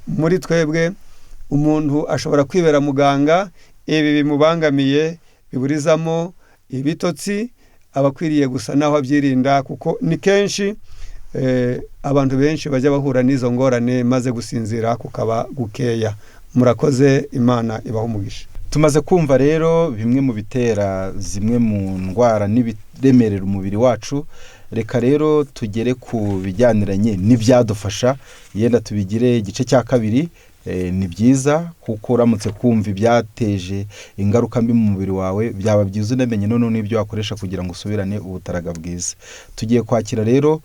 muri twebwe umuntu ashobora kwibera muganga, ibi bimubangamiye biburizamo ibitotsi, abakwiriye gusa naho abyirinda, kuko ni kenshi abantu benshi bajya bahura n'izo ngorane maze gusinzira kukaba gukeya. Murakoze, Imana ibaho umugisha. Tumaze kumva rero bimwe mu bitera zimwe mu ndwara n'ibiremerera umubiri wacu. Reka rero tugere ku bijyaniranye n'ibyadufasha, yenda tubigire igice cya kabiri. Ni byiza kuko uramutse kumva ibyateje ingaruka mbi mu mubiri wawe, byaba byiza unamenye none n'ibyo wakoresha kugira ngo usubirane ubutaraga bwiza. Tugiye kwakira rero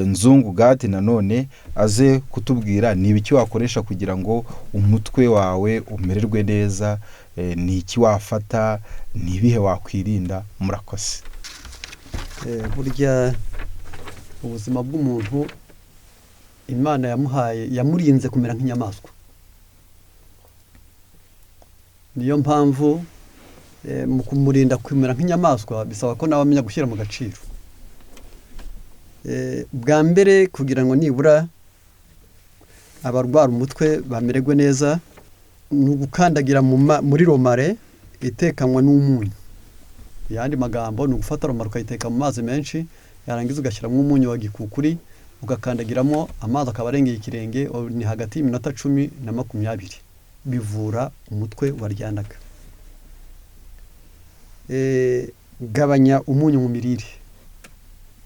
Nzungu Gadi nanone aze kutubwira ni ibiki wakoresha kugira ngo umutwe wawe umererwe neza, ni iki wafata, ni ibihe wakwirinda. Murakoze. Burya ubuzima bw'umuntu Imana yamuhaye, yamurinze kumera nk'inyamaswa. Niyo mpamvu mu kumurinda kumera nk'inyamaswa bisaba ko nawe amenya gushyira mu gaciro. Bwa mbere kugira ngo nibura abarwara umutwe bamererwe neza, ni ugukandagira muri romare itekanwa n'umunyu. Yandi magambo ni ugufata romare ukayiteka mu mazi menshi, yarangiza ugashyiramo umunyu wa gikukuri, ugakandagiramo, amazi akaba arengeye ikirenge, ni hagati y'iminota 10 na 20. Bivura umutwe waryanaga. Gabanya umunyu mu mirire.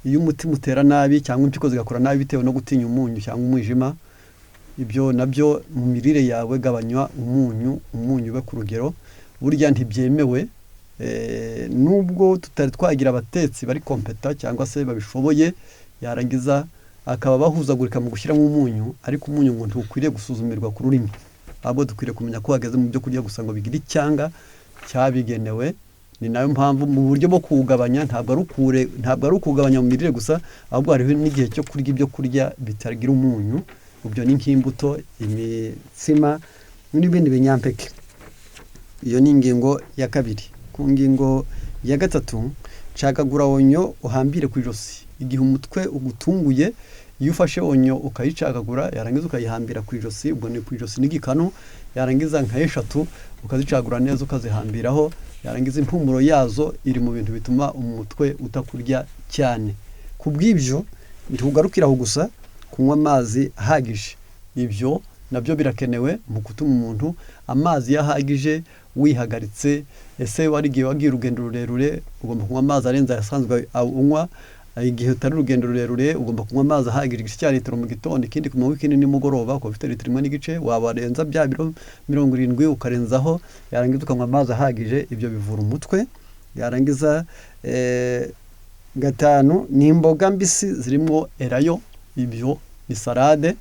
Iyo umutima utera nabi cyangwa impyiko zigakora nabi bitewe no gutinya umunyu cyangwa umwijima, ibyo nabyo mu mirire yawe gabanywa umunyu ube ku rugero. Burya ntibyemewe, nubwo tutari twagira abatetsi bari kompeta cyangwa se babishoboye, yarangiza akaba bahuzagurika mu gushyiramo umunyu, ariko umunyu ngo ntukwiriye gusuzumirwa ku rurimi, ahubwo dukwiriye kumenya ko hageze mu byo kurya gusa ngo bigire icyanga cyabigenewe. Ni nayo mpamvu mu buryo bwo kuwugabanya ntabwo ari ukugabanya mu mirire gusa, ahubwo hariho n'igihe cyo kurya ibyo kurya bitagira umunyu. Ubyo ni nk'imbuto, imitsima n'ibindi binyampeke. Iyo ni ingingo ya kabiri. Ku ngingo ya gatatu, cagagura onyo uhambire ku ijosi. Igihe umutwe ugutunguye, iyo ufashe onyo ukayicagagura, yarangiza ukayihambira ku ijosi, ubwo ni ku ijosi n'igikanu, yarangiza nka 3 ukazicagura neza ukazihambiraho, yarangiza impumuro yazo iri mu bintu bituma umutwe utakurya cyane. Kubw'ibyo ntugarukiraho gusa kunywa amazi ahagije. Ibyo nabyo birakenewe mu gutuma umuntu amazi yahagije wihagaritse. Ese warigiye wagiye urugendo rurerure, ugomba kunywa amazi arenze ayasanzwe unywa. Igihe utari urugendo rurerure ugomba kunywa amazi ahagije igice cya litiro mu gitondo, ikindi ku wikendi nimugoroba ukaba ufite litiro 1.5, wabarenza bya biro 70 ukarenzaho, yarangiza ukanywa amazi ahagije. Ibyo bivura umutwe. Yarangiza 5 ni imboga mbisi zirimo erayo, ibyo ni salade.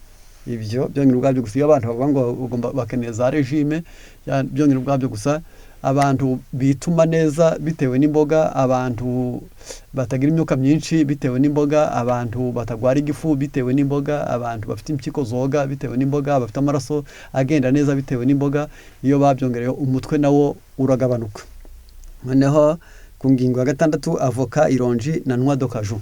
Ibyo byongera ubwabyo gusa, iyo abantu bavuga ngo ugomba bakeneye za regime, byongera ubwabyo gusa. Abantu bituma neza bitewe n'imboga, abantu batagira imyuka myinshi bitewe n'imboga, abantu batagwara igifu bitewe n'imboga, abantu bafite impyiko zoga bitewe n'imboga, bafite amaraso agenda neza bitewe n'imboga. Iyo babyongereyo umutwe nawo uragabanuka. Noneho ku ngingo ya 6, avoka, ironji na noix de cajou.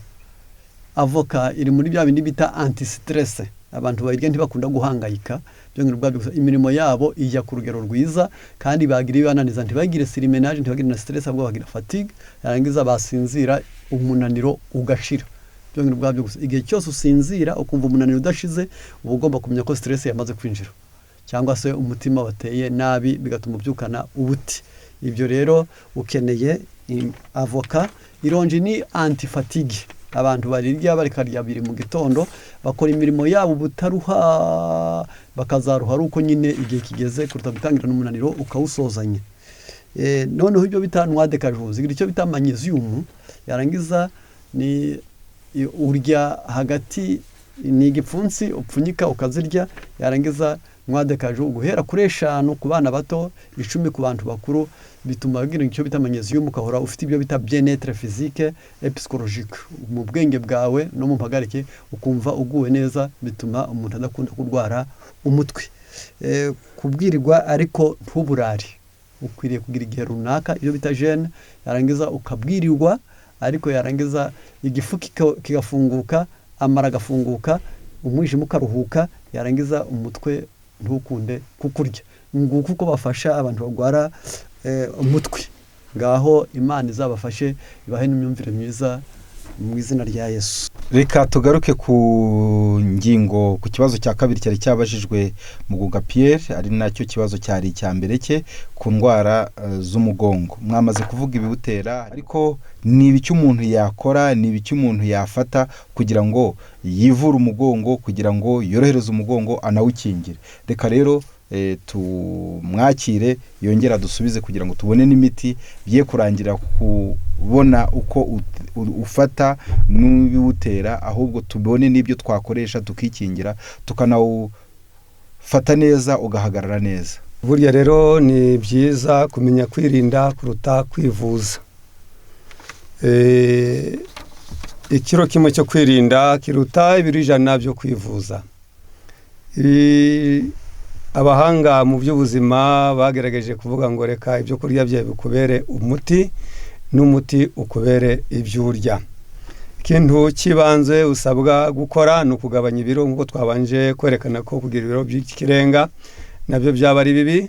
Avoka iri muri bya bindi bita anti stress. Abantu bayirya ntibakunda guhangayika, byongera ubwabyo gusa. Imirimo yabo ijya ku rugero rwiza, kandi bagira ibibananiza, ntibagire sirimenage, ntibagire na stress, ahubwo bagira fatigue, yarangiza basinzira umunaniro ugashira. Byongera ubwabyo gusa, igihe cyose usinzira ukumva umunaniro udashize, uba ugomba kumenya ko stress yamaze kwinjira, cyangwa se umutima wateye nabi bigatuma ubyukana ubuti. Ibyo rero ukeneye avoka. Ironji ni anti fatigue. Abantu barirya barikarya biri mu gitondo, bakora imirimo yabo butaruha, bakazaruha ari uko nyine igihe kigeze kuruta gutangira n'umunaniro ukawusozanya. Noneho ibyo bita noix de cajou, zigira icyo bita magnesium. Yarangiza ni urya hagati, ni igipfunsi upfunyika ukazirya. Yarangiza noix de cajou guhera kuri 5 ku bana bato, 10 ku bantu bakuru, bituma bagira icyo bita magnesium, ukahora ufite ibyo bita bien-être physique et psychologique. Mu bwenge bwawe no mu mpagarike ukumva uguwe neza, bituma umuntu adakunda kurwara umutwe. Kubwirirwa ariko ntuburari. Ukwiriye kugira igihe runaka iyo bita jeûne, yarangiza ukabwirirwa, ariko yarangiza igifu kigafunguka, amara gafunguka, umwijima ukaruhuka, yarangiza umutwe ntukunde kukurya. Nguko uko bafasha abantu bagwara umutwe. Ngaho Imana izabafashe, ibahe n'imyumvire myiza. mu izina rya Yesu. Reka tugaruke ku ngingo ku kibazo cya kabiri cyari cyabajijwe Mugunga Pierre, ari nacyo kibazo cyari icya mbere cye ku ndwara z'umugongo. Mwamaze kuvuga ibibutera, ariko ni ibiki umuntu yakora, ni ibiki umuntu yafata kugira ngo yivure umugongo, kugira ngo yorohereze umugongo anawukingire. Reka rero tumwakire yongera dusubize kugira ngo tubone n'imiti biye kurangira kubona uko ufata n'ubiwutera, ahubwo tubone n'ibyo twakoresha tukikingira tukanawufata neza ugahagarara neza. Burya rero ni byiza kumenya kwirinda kuruta kwivuza. Ikiro kimwe cyo kwirinda kiruta ibiro 100 byo kwivuza. Abahanga mu by'ubuzima bagerageje kuvuga ngo reka ibyo kurya byawe bikubere umuti n'umuti ukubere ibyo urya. Ikintu kibanze usabwa gukora ni ukugabanya ibiro, nk'uko twabanje kwerekana ko kugira ibiro by'ikirenga nabyo byaba ari bibi,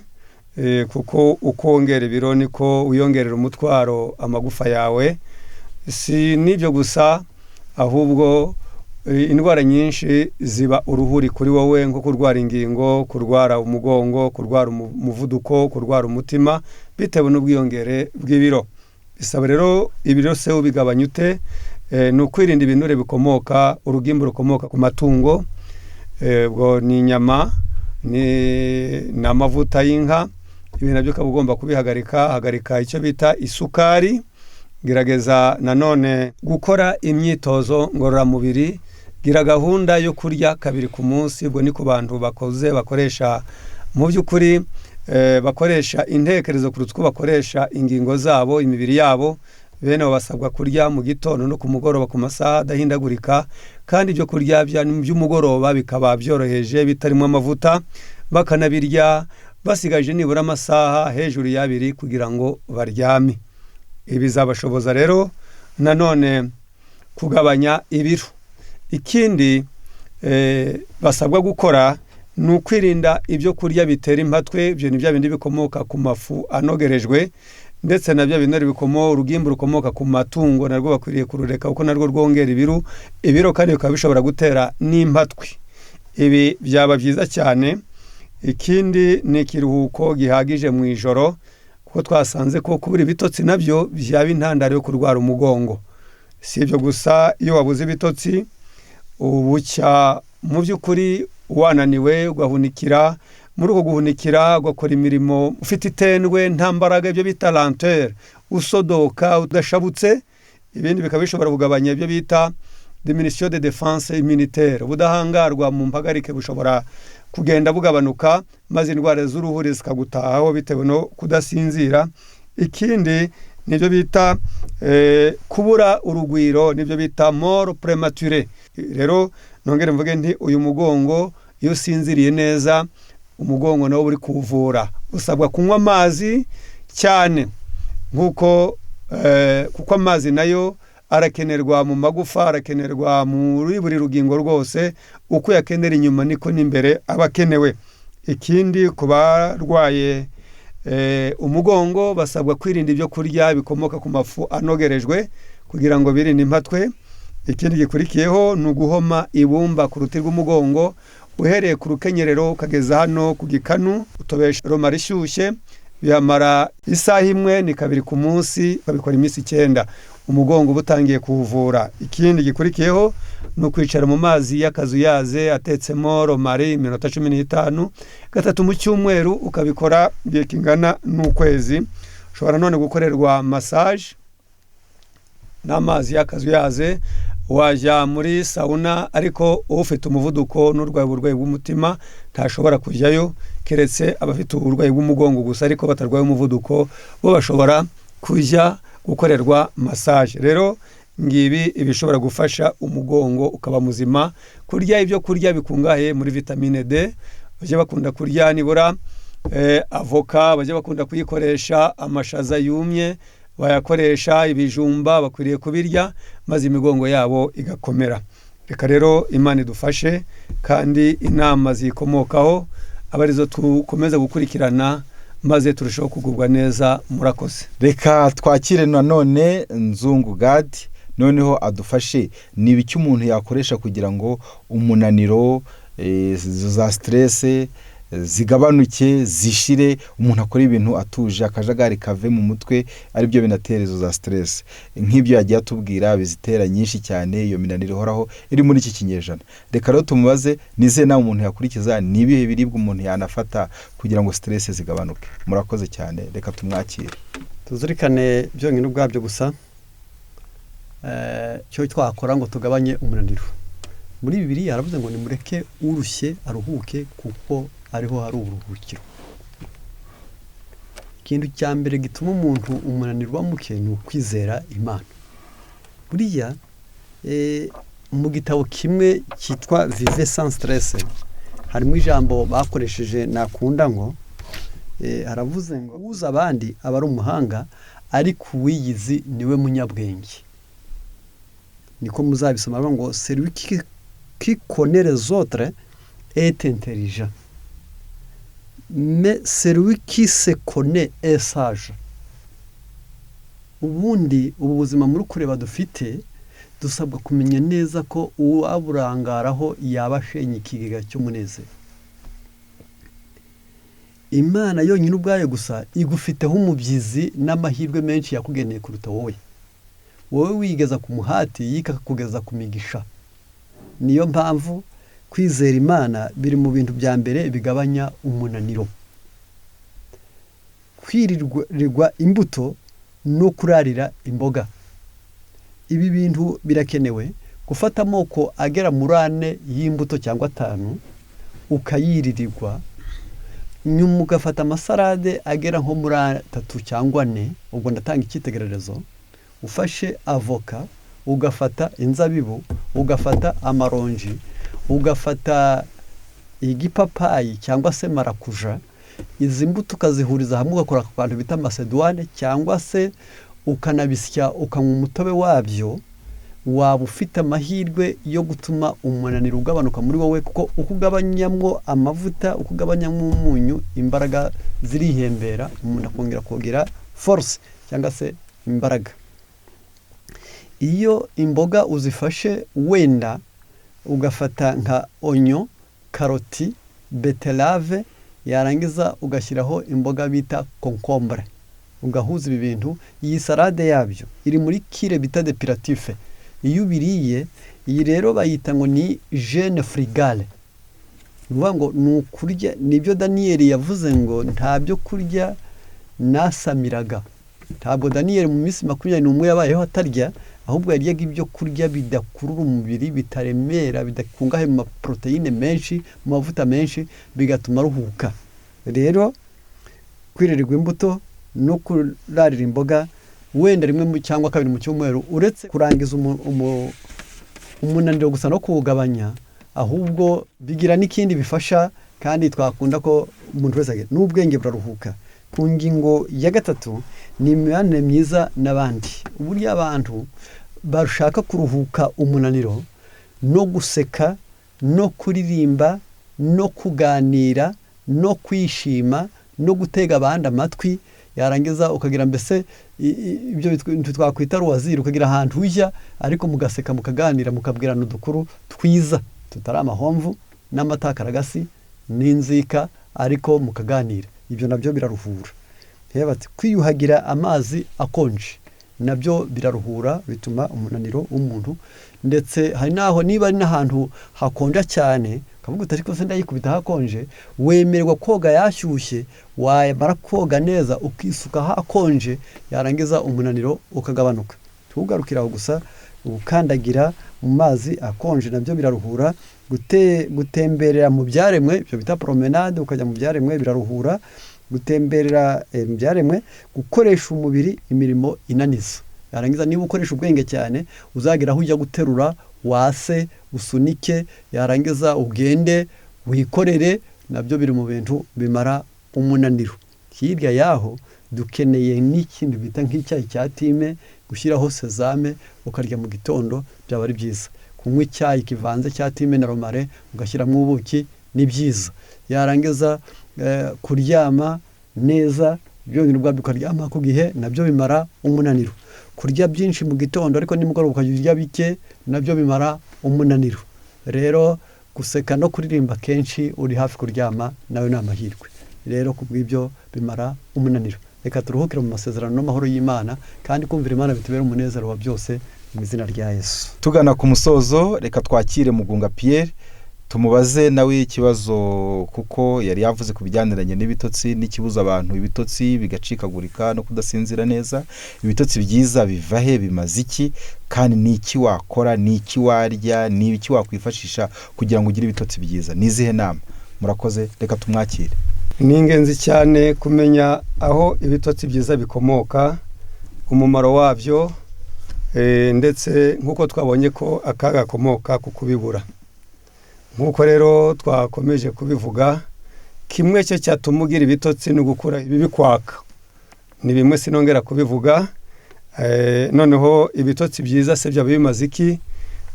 kuko ukongera ibiro niko uyongerera umutwaro amagufa yawe. Si nibyo gusa, ahubwo indwara nyinshi ziba uruhuri kuri wowe, nko kurwara ingingo, kurwara umugongo, kurwara umuvuduko, kurwara umutima, bitewe n'ubwiyongere bw'ibiro. Bisaba rero ibiro se ubigabanya ute? Ni ukwirinda ibinure bikomoka, urugimbu rukomoka ku matungo, ubwo ni inyama, ni amavuta y'inka. Ibi nabyo ukaba ugomba kubihagarika. Hagarika icyo bita isukari. Gerageza nanone gukora imyitozo ngororamubiri. Gira gahunda yo kurya 2 ku munsi. Ubwo ni ku bantu bakoresha mu by'ukuri bakoresha intekerezo kuruta uko bakoresha ingingo zabo, imibiri yabo. Bene basabwa kurya mu gitondo no ku mugoroba ku masaha adahindagurika, kandi ibyo kurya by'umugoroba bikaba byoroheje bitarimo amavuta, bakanabirya basigaje nibura amasaha hejuru ya 2 kugira ngo baryame. Ibizabashoboza rero nanone kugabanya ibiro. Ikindi basabwa gukora ni ukwirinda ibyo kurya bitera impatwe. Ibyo ni bya bindi bikomoka ku mafu anogerejwe, ndetse na bya bintu bikomoka urugimbu rukomoka ku matungo, narwo bakwiriye kurureka kuko narwo rwongera ibiro kandi bikaba bishobora gutera n'impatwe. Ibi byaba byiza cyane. Ikindi ni ikiruhuko gihagije mu ijoro, kuko twasanze ko kubura ibitotsi nabyo byaba intandaro yo kurwara umugongo. Si ibyo gusa, iyo wabuze ibitotsi ubucya mu by'ukuri wananiwe, ugahunikira. Muri uko guhunikira ugakora imirimo ufite itendwe, nta mbaraga, ibyo bita lenteur, usodoka, udashabutse. Ibindi bikaba bishobora kugabanya ibyo bita diminution de défense immunitaire. Ubudahangarwa mu mpagarike bushobora kugenda bugabanuka, maze indwara z'uruhu zikagutahaho bitewe no kudasinzira. Ikindi nibyo bita kubura urugwiro, nibyo bita mort prématurée. Rero nongere mvuge nti uyu mugongo iyo usinziriye neza, umugongo nawo uri kuvura. Usabwa kunywa amazi cyane, kuko amazi nayo arakenerwa mu magufa, arakenerwa muri buri rugingo rwose. Uko yakenera inyuma niko n'imbere abakenewe. Ikindi ku barwaye umugongo basabwa kwirinda ibyo kurya bikomoka ku mafu anogerejwe kugira ngo birinde impatwe. Ikindi gikurikiyeho ni uguhoma ibumba ku ruti rw'umugongo, uhereye ku rukenyerero ukageza hano ku gikanu. Utobesha romari ishyushye, bihamara isaha imwe, ni 2 ku munsi, babikora iminsi 9. Umugongo butangiye kuwuvura. Ikindi gikurikiyeho ni ukwicara mu mazi y'akazuyaze atetsemo romari iminota 15, 3 mu cyumweru, ukabikora igihe kingana n'ukwezi. Ushobora none gukorerwa massage n'amazi y'akazuyaze. Wajya muri sauna, ariko ufite umuvuduko n'urwaye bw'umutima ntashobora kujyayo, keretse abafite uburwayi bw'umugongo gusa, ariko batarwaye umuvuduko bo bashobora kujya gukorerwa massage. Rero ngibi ibishobora gufasha umugongo ukaba muzima. Kurya ibyo kurya bikungahaye muri vitamine D. Bajya bakunda kurya nibura avoka, bajya bakunda kuyikoresha. Amashaza yumye bayakoresha, ibijumba bakwiriye kubirya, maze imigongo yabo igakomera. Reka rero Imana idufashe, kandi inama zikomokaho abarizo tukomeza gukurikirana, maze turushaho kugubwa neza. Murakoze. Reka twakire nanone Nzungu Gad, noneho adufashe ni ibiki umuntu yakoresha kugira ngo umunaniro za stress zigabanuke zishire, umuntu akora ibintu atuje, akajagari kave mu mutwe, ari byo binatera izo za stress nk'ibyo yagiye atubwira bizitera nyinshi cyane, iyo minaniro ihoraho iri muri iki kinyejana. Reka rero tumubaze nize nawe umuntu yakurikiza, ni ibihe biribwa umuntu yanafata kugira ngo stress zigabanuke. Murakoze cyane, reka tumwakire. Tuzirikane byonyine ubwabyo gusa cyo twakora ngo tugabanye umunaniro. Muri Bibiliya haravuze ngo nimureke urushye aruhuke kuko ariho hari uburuhukiro. Ikintu cya mbere gituma umuntu umunaniro wamuke ni ukwizera Imana. Buriya mu gitabo kimwe cyitwa Vive sans stress harimo ijambo bakoresheje nakunda ngo haravuze ngo uza abandi aba ari umuhanga ariko uwiyizi niwe munyabwenge. Niko muzabisoma ngo celui qui connaît les autres est intelligent, mais celui qui se connaît est sage. Ubundi ubuzima muri kureba dufite dusabwa kumenya neza ko uwaburangaraho yaba ashenye ikigega cy'umunezero. Imana yonyine ubwayo gusa igufiteho umubyizi n'amahirwe menshi yakugeneye kuruta wowe. Wowe wigeza ku muhati yikakugeza ku migisha. Niyo mpamvu kwizera Imana biri mu bintu bya mbere bigabanya umunaniro. Kwirirwa imbuto no kurarira imboga. Ibi bintu birakenewe, gufata amoko agera muri 4 y'imbuto cyangwa 5 ukayiririrwa, nyuma ugafata amasarade agera nko muri 3 cyangwa 4, ubwo ndatanga icyitegererezo. Ufashe avoka, ugafata inzabibu, ugafata amaronji, ugafata igipapayi cyangwa se marakuja, izi mbuto ukazihuriza hamwe ugakora ku bantu bita masedwane cyangwa se ukanabisya ukanywa umutobe wabyo, waba ufite amahirwe yo gutuma umunaniro ugabanuka muri wowe, kuko uko ugabanyamwo amavuta, uko ugabanyamwo umunyu, imbaraga zirihembera, umuntu akongera kugira force cyangwa se imbaraga. Iyo imboga uzifashe wenda ugafata nka onyo, karoti, beterave, yarangiza ugashyiraho imboga bita concombre, ugahuza ibi bintu, iyi salade yabyo iri muri kire bita depuratif. Iyo ubiriye, iyi rero bayita ngo ni jeune frugale. Bivuga ngo nukurya, nibyo Daniel yavuze ngo nta byo kurya nasamiraga. Ntabwo Daniel mu minsi 21 yabayeho atarya, ahubwo yaryaga ibyo kurya bidakurura umubiri, bitaremera, bidakungahaye mu proteine menshi, mu mavuta menshi, bigatuma ruhuka. Rero kwiririrwa imbuto no kurarira imboga wenda rimwe cyangwa kabiri mu cyumweru, uretse kurangiza umunaniro gusa no kuwugabanya, ahubwo bigira n'ikindi bifasha, kandi twakunda ko umuntu wese agira n'ubwenge buraruhuka. Ku ngingo ya 3 ni imibanire myiza n'abandi. Uburyo abantu bashaka kuruhuka umunaniro no guseka no kuririmba no kuganira no kwishima no gutega abandi amatwi, yarangiza ukagira mbese ibyo twakwita ruwaziri, ukagira ahantu ujya ariko mugaseka mukaganira mukabwirana udukuru twiza tutari amahomvu n'amatakaragasi n'inzika, ariko mukaganira. Ibyo nabyo biraruhura. Hebati kwiyuhagira amazi akonje nabyo biraruhura, bituma umunaniro w'umuntu. Ndetse hari naho niba ari n'ahantu hakonja cyane, kavuga utari ko se ndayikubita hakonje, wemererwa koga yashyushye, wamara koga neza ukisuka hakonje, yarangiza umunaniro ukagabanuka. Tugarukiraho gusa ukandagira mu mazi akonje nabyo biraruhura. Gutemberera mu byaremwe, byo bita promenade, ukajya mu byaremwe biraruhura. Gutemberera mu byaremwe, gukoresha umubiri imirimo inaniza. Yarangiza niba ukoresha ubwenge cyane, uzagira aho ujya guterura, wase, usunike, yarangiza ugende, wikorere, nabyo biri mu bintu bimara umunaniro. Hirya yaho dukeneye n'ikindi bita nk'icyayi cya time, gushyiraho sezame ukarya mu gitondo, byaba ari byiza. Kunywa icyayi kivanze cya time na romare ugashyiramo ubuki ni byiza. Yarangiza kuryama neza, byo bintu bwa bikaryama ku gihe, nabyo bimara umunaniro. kurya byinshi mu gitondo ariko nimugoroba ukajya bike nabyo bimara umunaniro. Rero guseka no kuririmba kenshi uri hafi kuryama nawe ni amahirwe. Rero kubw'ibyo bimara umunaniro. Reka turuhukire mu masezerano n'amahoro y'Imana kandi kumvira Imana bitubera umunezero wa byose mu izina rya Yesu. Tugana ku musozo, reka twakire Mugunga Pierre tumubaze nawe ikibazo, kuko yari yavuze ku bijyaniranye n'ibitotsi n'ikibuza abantu ibitotsi bigacikagurika no kudasinzira neza. Ibitotsi byiza biva he, bimaze iki, kandi ni iki wakora, ni iki warya, ni iki wakwifashisha kugira ngo ugire ibitotsi byiza? Ni izihe nama? Murakoze, reka tumwakire. Ni ingenzi cyane kumenya aho ibitotsi byiza bikomoka, umumaro wabyo, ndetse nk'uko twabonye ko akaga gakomoka ku kubibura. Nk'uko rero twakomeje kubivuga, kimwe cyo cyatuma ugira ibitotsi ni ugukura ibibikwaka. Ni bimwe sinongera kubivuga. Noneho ibitotsi byiza se bya bimaze iki?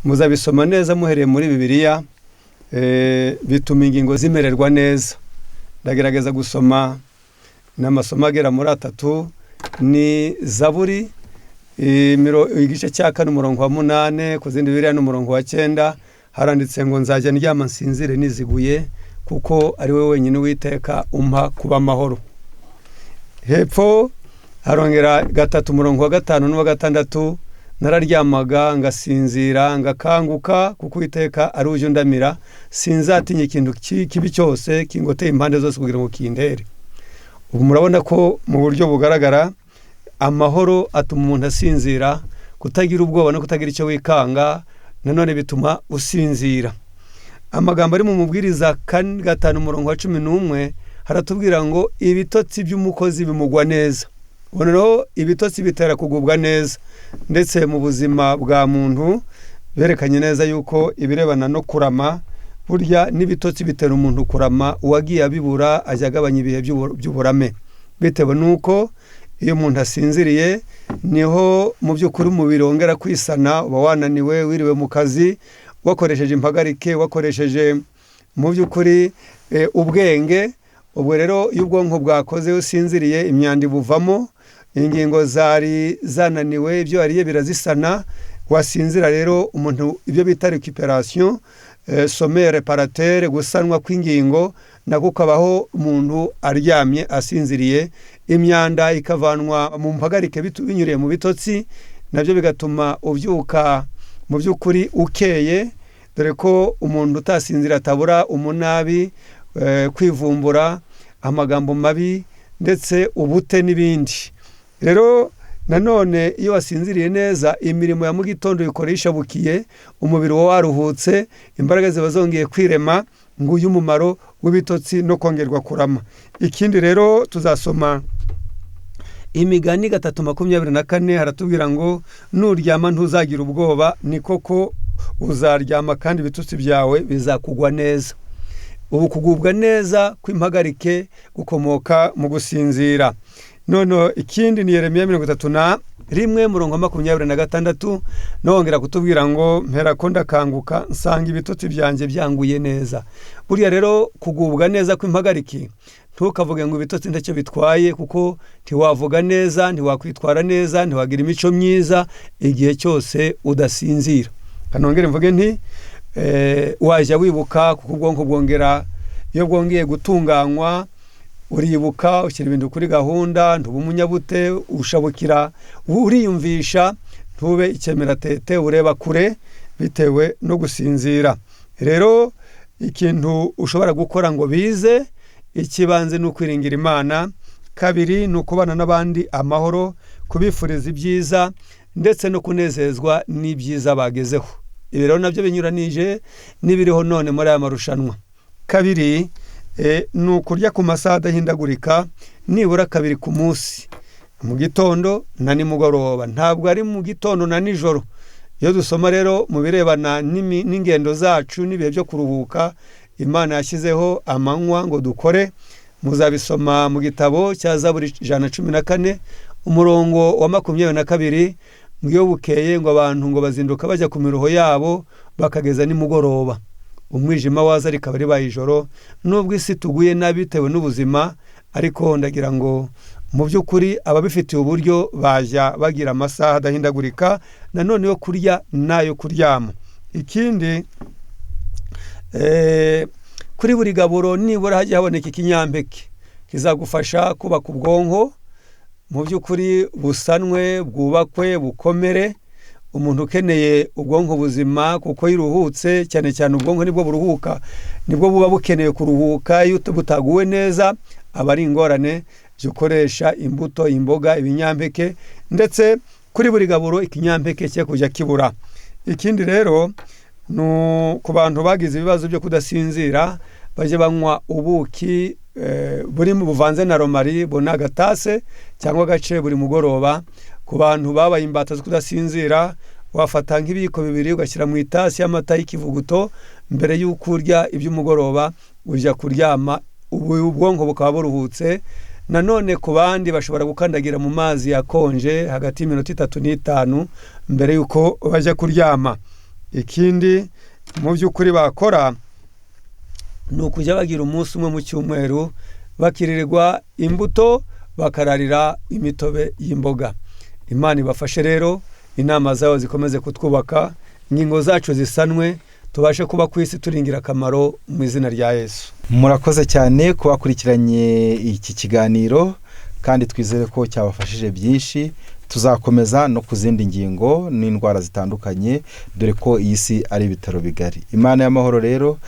Muzabisoma neza muhereye muri Bibiliya, bituma ingingo zimererwa neza. Ndagerageza gusoma n'amasomo agera muri 3. Ni Zaburi igice cya 4 umurongo wa 8, ku zindi Bibiliya n'umurongo wa 9 haranditse ngo nzajya ndyama nsinzire niziguye kuko ari we wenyine Uwiteka umpa kuba amahoro. Hepfo harongera 3 umurongo wa 5 n'uwa 6, nararyamaga ngasinzira ngakanguka kuko Uwiteka ari uje undamira, sinzatinya ikintu kibi cyose kingoteye impande zose kugira ngo kindere. Ubu murabona ko mu buryo bugaragara amahoro atuma umuntu asinzira, kutagira ubwoba no kutagira icyo wikanga, nanone bituma usinzira. Amagambo ari mu mubwiriza 5 umurongo wa 11 haratubwira ngo ibitotsi by'umukozi bimugwa neza. Ubona ibitotsi bitera kugubwa neza, ndetse mu buzima bwa muntu berekanye neza yuko ibirebana no kurama, burya n'ibitotsi bitera umuntu kurama. Uwagiye abibura ajya agabanya ibihe by'uburame, bitewe nuko iyo umuntu asinziriye niho mu by'ukuri umubiri wongera kwisana. Uba wananiwe, wiriwe mu kazi, wakoresheje impagarike, wakoresheje mu by'ukuri ubwenge. Ubwo rero iyo ubwonko bwakoze usinziriye, imyanda ibuvamo, ingingo zari zananiwe, ibyo wariye birazisana. Wasinzira rero umuntu ibyo bita recuperation, sommeil réparateur, gusanwa kw'ingingo, nako kabaho umuntu aryamye asinziriye. Imyanda ikavanwa mu mpagarike binyuriye mu bitotsi, nabyo bigatuma ubyuka mu by'ukuri ukeye, dore ko umuntu utasinzira atabura umunabi, kwivumbura, amagambo mabi, ndetse ubute n'ibindi. Rero nanone iyo wasinziriye neza, imirimo ya mu gitondo ikoresha bukiye, umubiri wa waruhutse, imbaraga ziba zongeye kwirema. Nguyu umumaro w'ibitotsi no kongerwa kurama. Ikindi rero tuzasoma Imigani 3:24 haratubwira ngo nuryama ntuzagira ubwoba, ni koko uzaryama kandi ibitotsi byawe bizakugwa neza. Ubu kugubwa neza kw'impagarike gukomoka mu gusinzira. None ikindi ni Yeremiya 31:26 nongera kutubwira ngo mpera ko ndakanguka nsanga ibitotsi byanjye byanguye neza. Buriya rero kugubwa neza kw'impagarike, ntukavuge ngo ibitotsi ndacyo bitwaye, kuko ntiwavuga neza, ntiwakwitwara neza, ntiwagira imico myiza igihe cyose udasinzira. Kanongere mvuge nti wajya wibuka, kuko ubwonko bwongera, iyo bwongeye gutunganywa uribuka, ushyira ibintu kuri gahunda, ntube umunyabute, ushabukira, uriyumvisha, ntube ikemeratete, ureba kure bitewe no gusinzira. Rero ikintu ushobora gukora ngo bize, ikibanze ni ukwiringira Imana, kabiri ni ukubana n'abandi amahoro, kubifuriza ibyiza, ndetse no kunezezwa n'ibyiza bagezeho. Ibi rero nabyo binyuranije n'ibiriho none muri aya marushanwa. Kabiri ni ukurya ku masaha adahindagurika, nibura 2 ku munsi, mu gitondo na nimugoroba. Ntabwo ari mu gitondo na nijoro. Iyo dusoma rero mu birebana n'ingendo zacu n'ibihe byo kuruhuka, Imana yashyizeho amanywa ngo dukore. Muzabisoma mu gitabo cya Zaburi 114 umurongo wa 22, ngo bukeye ngo abantu ngo bazinduka bajya ku miruho yabo bakageza nimugoroba. Umwijima waza rikaba ribaye ijoro. Nubwo isi tuguye nabi bitewe n'ubuzima, ariko ndagira ngo mu by'ukuri ababifitiye uburyo bajya bagira amasaha adahindagurika nanone yo kurya n'ayo kuryama. Ikindi kuri buri gaburo nibura hajya haboneka ikinyampeke kizagufasha kubaka ubwonko mu by'ukuri busanwe, bwubakwe, bukomere. Umuntu ukeneye ubwonko buzima kuko yiruhutse, cyane cyane ubwonko nibwo buruhuka, nibwo buba bukeneye kuruhuka. Iyo butaguwe neza aba ari ingorane. Jya ukoresha imbuto, imboga, ibinyampeke, ndetse kuri buri gaburo ikinyampeke cye kujya kibura. Ikindi rero ku bantu bagize ibibazo byo kudasinzira bajye banywa ubuki burimo buvanze na romari bonagatase cyangwa agace buri mugoroba. Ku bantu babaye imbata zo kudasinzira wafata nk'ibiyiko 2 ugashyira mu itasi y'amata y'ikivuguto mbere y'uko urya iby'umugoroba ujya kuryama, ubwonko bukaba buruhutse. Nanone ku bandi bashobora gukandagira mu mazi yakonje hagati y'iminota 3 n'5 mbere y'uko bajya kuryama. Ikindi mu by'ukuri bakora ni ukujya bagira umunsi umwe mu cyumweru bakiririrwa imbuto, bakararira imitobe y'imboga. Imana ibafashe rero, inama zawe zikomeze kutwubaka, ingingo zacu zisanwe, tubashe kuba ku isi turingira akamaro mu izina rya Yesu. Murakoze cyane kubakurikiranye iki kiganiro, kandi twizere ko cyabafashije byinshi. Tuzakomeza no ku zindi ngingo n'indwara zitandukanye, dore ko iyi si ari ibitaro bigari. Imana y'amahoro rero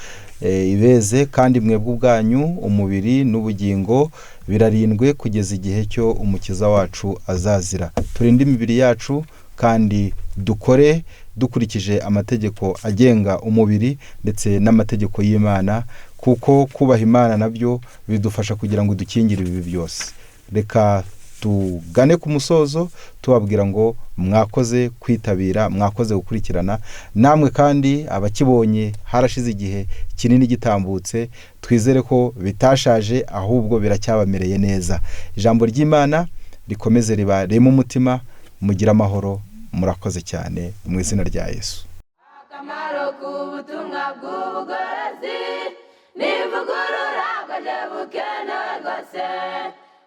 ibeze, kandi mwebwe ubwanyu umubiri n'ubugingo birarindwe kugeza igihe cyo umukiza wacu azazira. Turinde imibiri yacu kandi dukore dukurikije amategeko agenga umubiri ndetse n'amategeko y'Imana, kuko kubaha Imana nabyo bidufasha kugira ngo dukingire ibi byose. Reka tugane ku musozo tubabwira ngo mwakoze kwitabira, mwakoze gukurikirana. Namwe kandi abakibonye harashize igihe kinini gitambutse, twizere ko bitashaje ahubwo biracyabamereye neza. Ijambo ry'Imana rikomeze ribarema umutima, mugira amahoro. Murakoze cyane mu izina rya Yesu. Akamaro k'ubutumwa bw'ubugorozi n'ivugurura bwaje bukenewe rwose,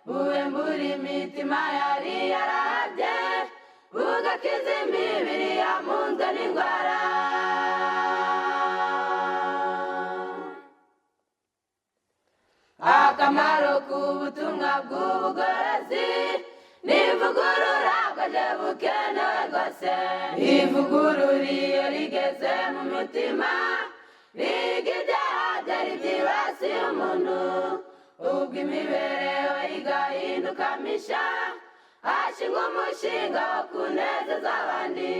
buwembura imitima yari yarabye, bugakiza imibiri yamunzwe n'indwara. Akamaro k'ubutumwa bw'ubugorozi n'ivugurura bwaje bukenewe rwose, ivugurura iyo rigeze mu mitima riga ibyaha byari byibasiye umuntu, ubwo imibereho igahinduka misha, hashingwa umushinga wo kunezeza abandi.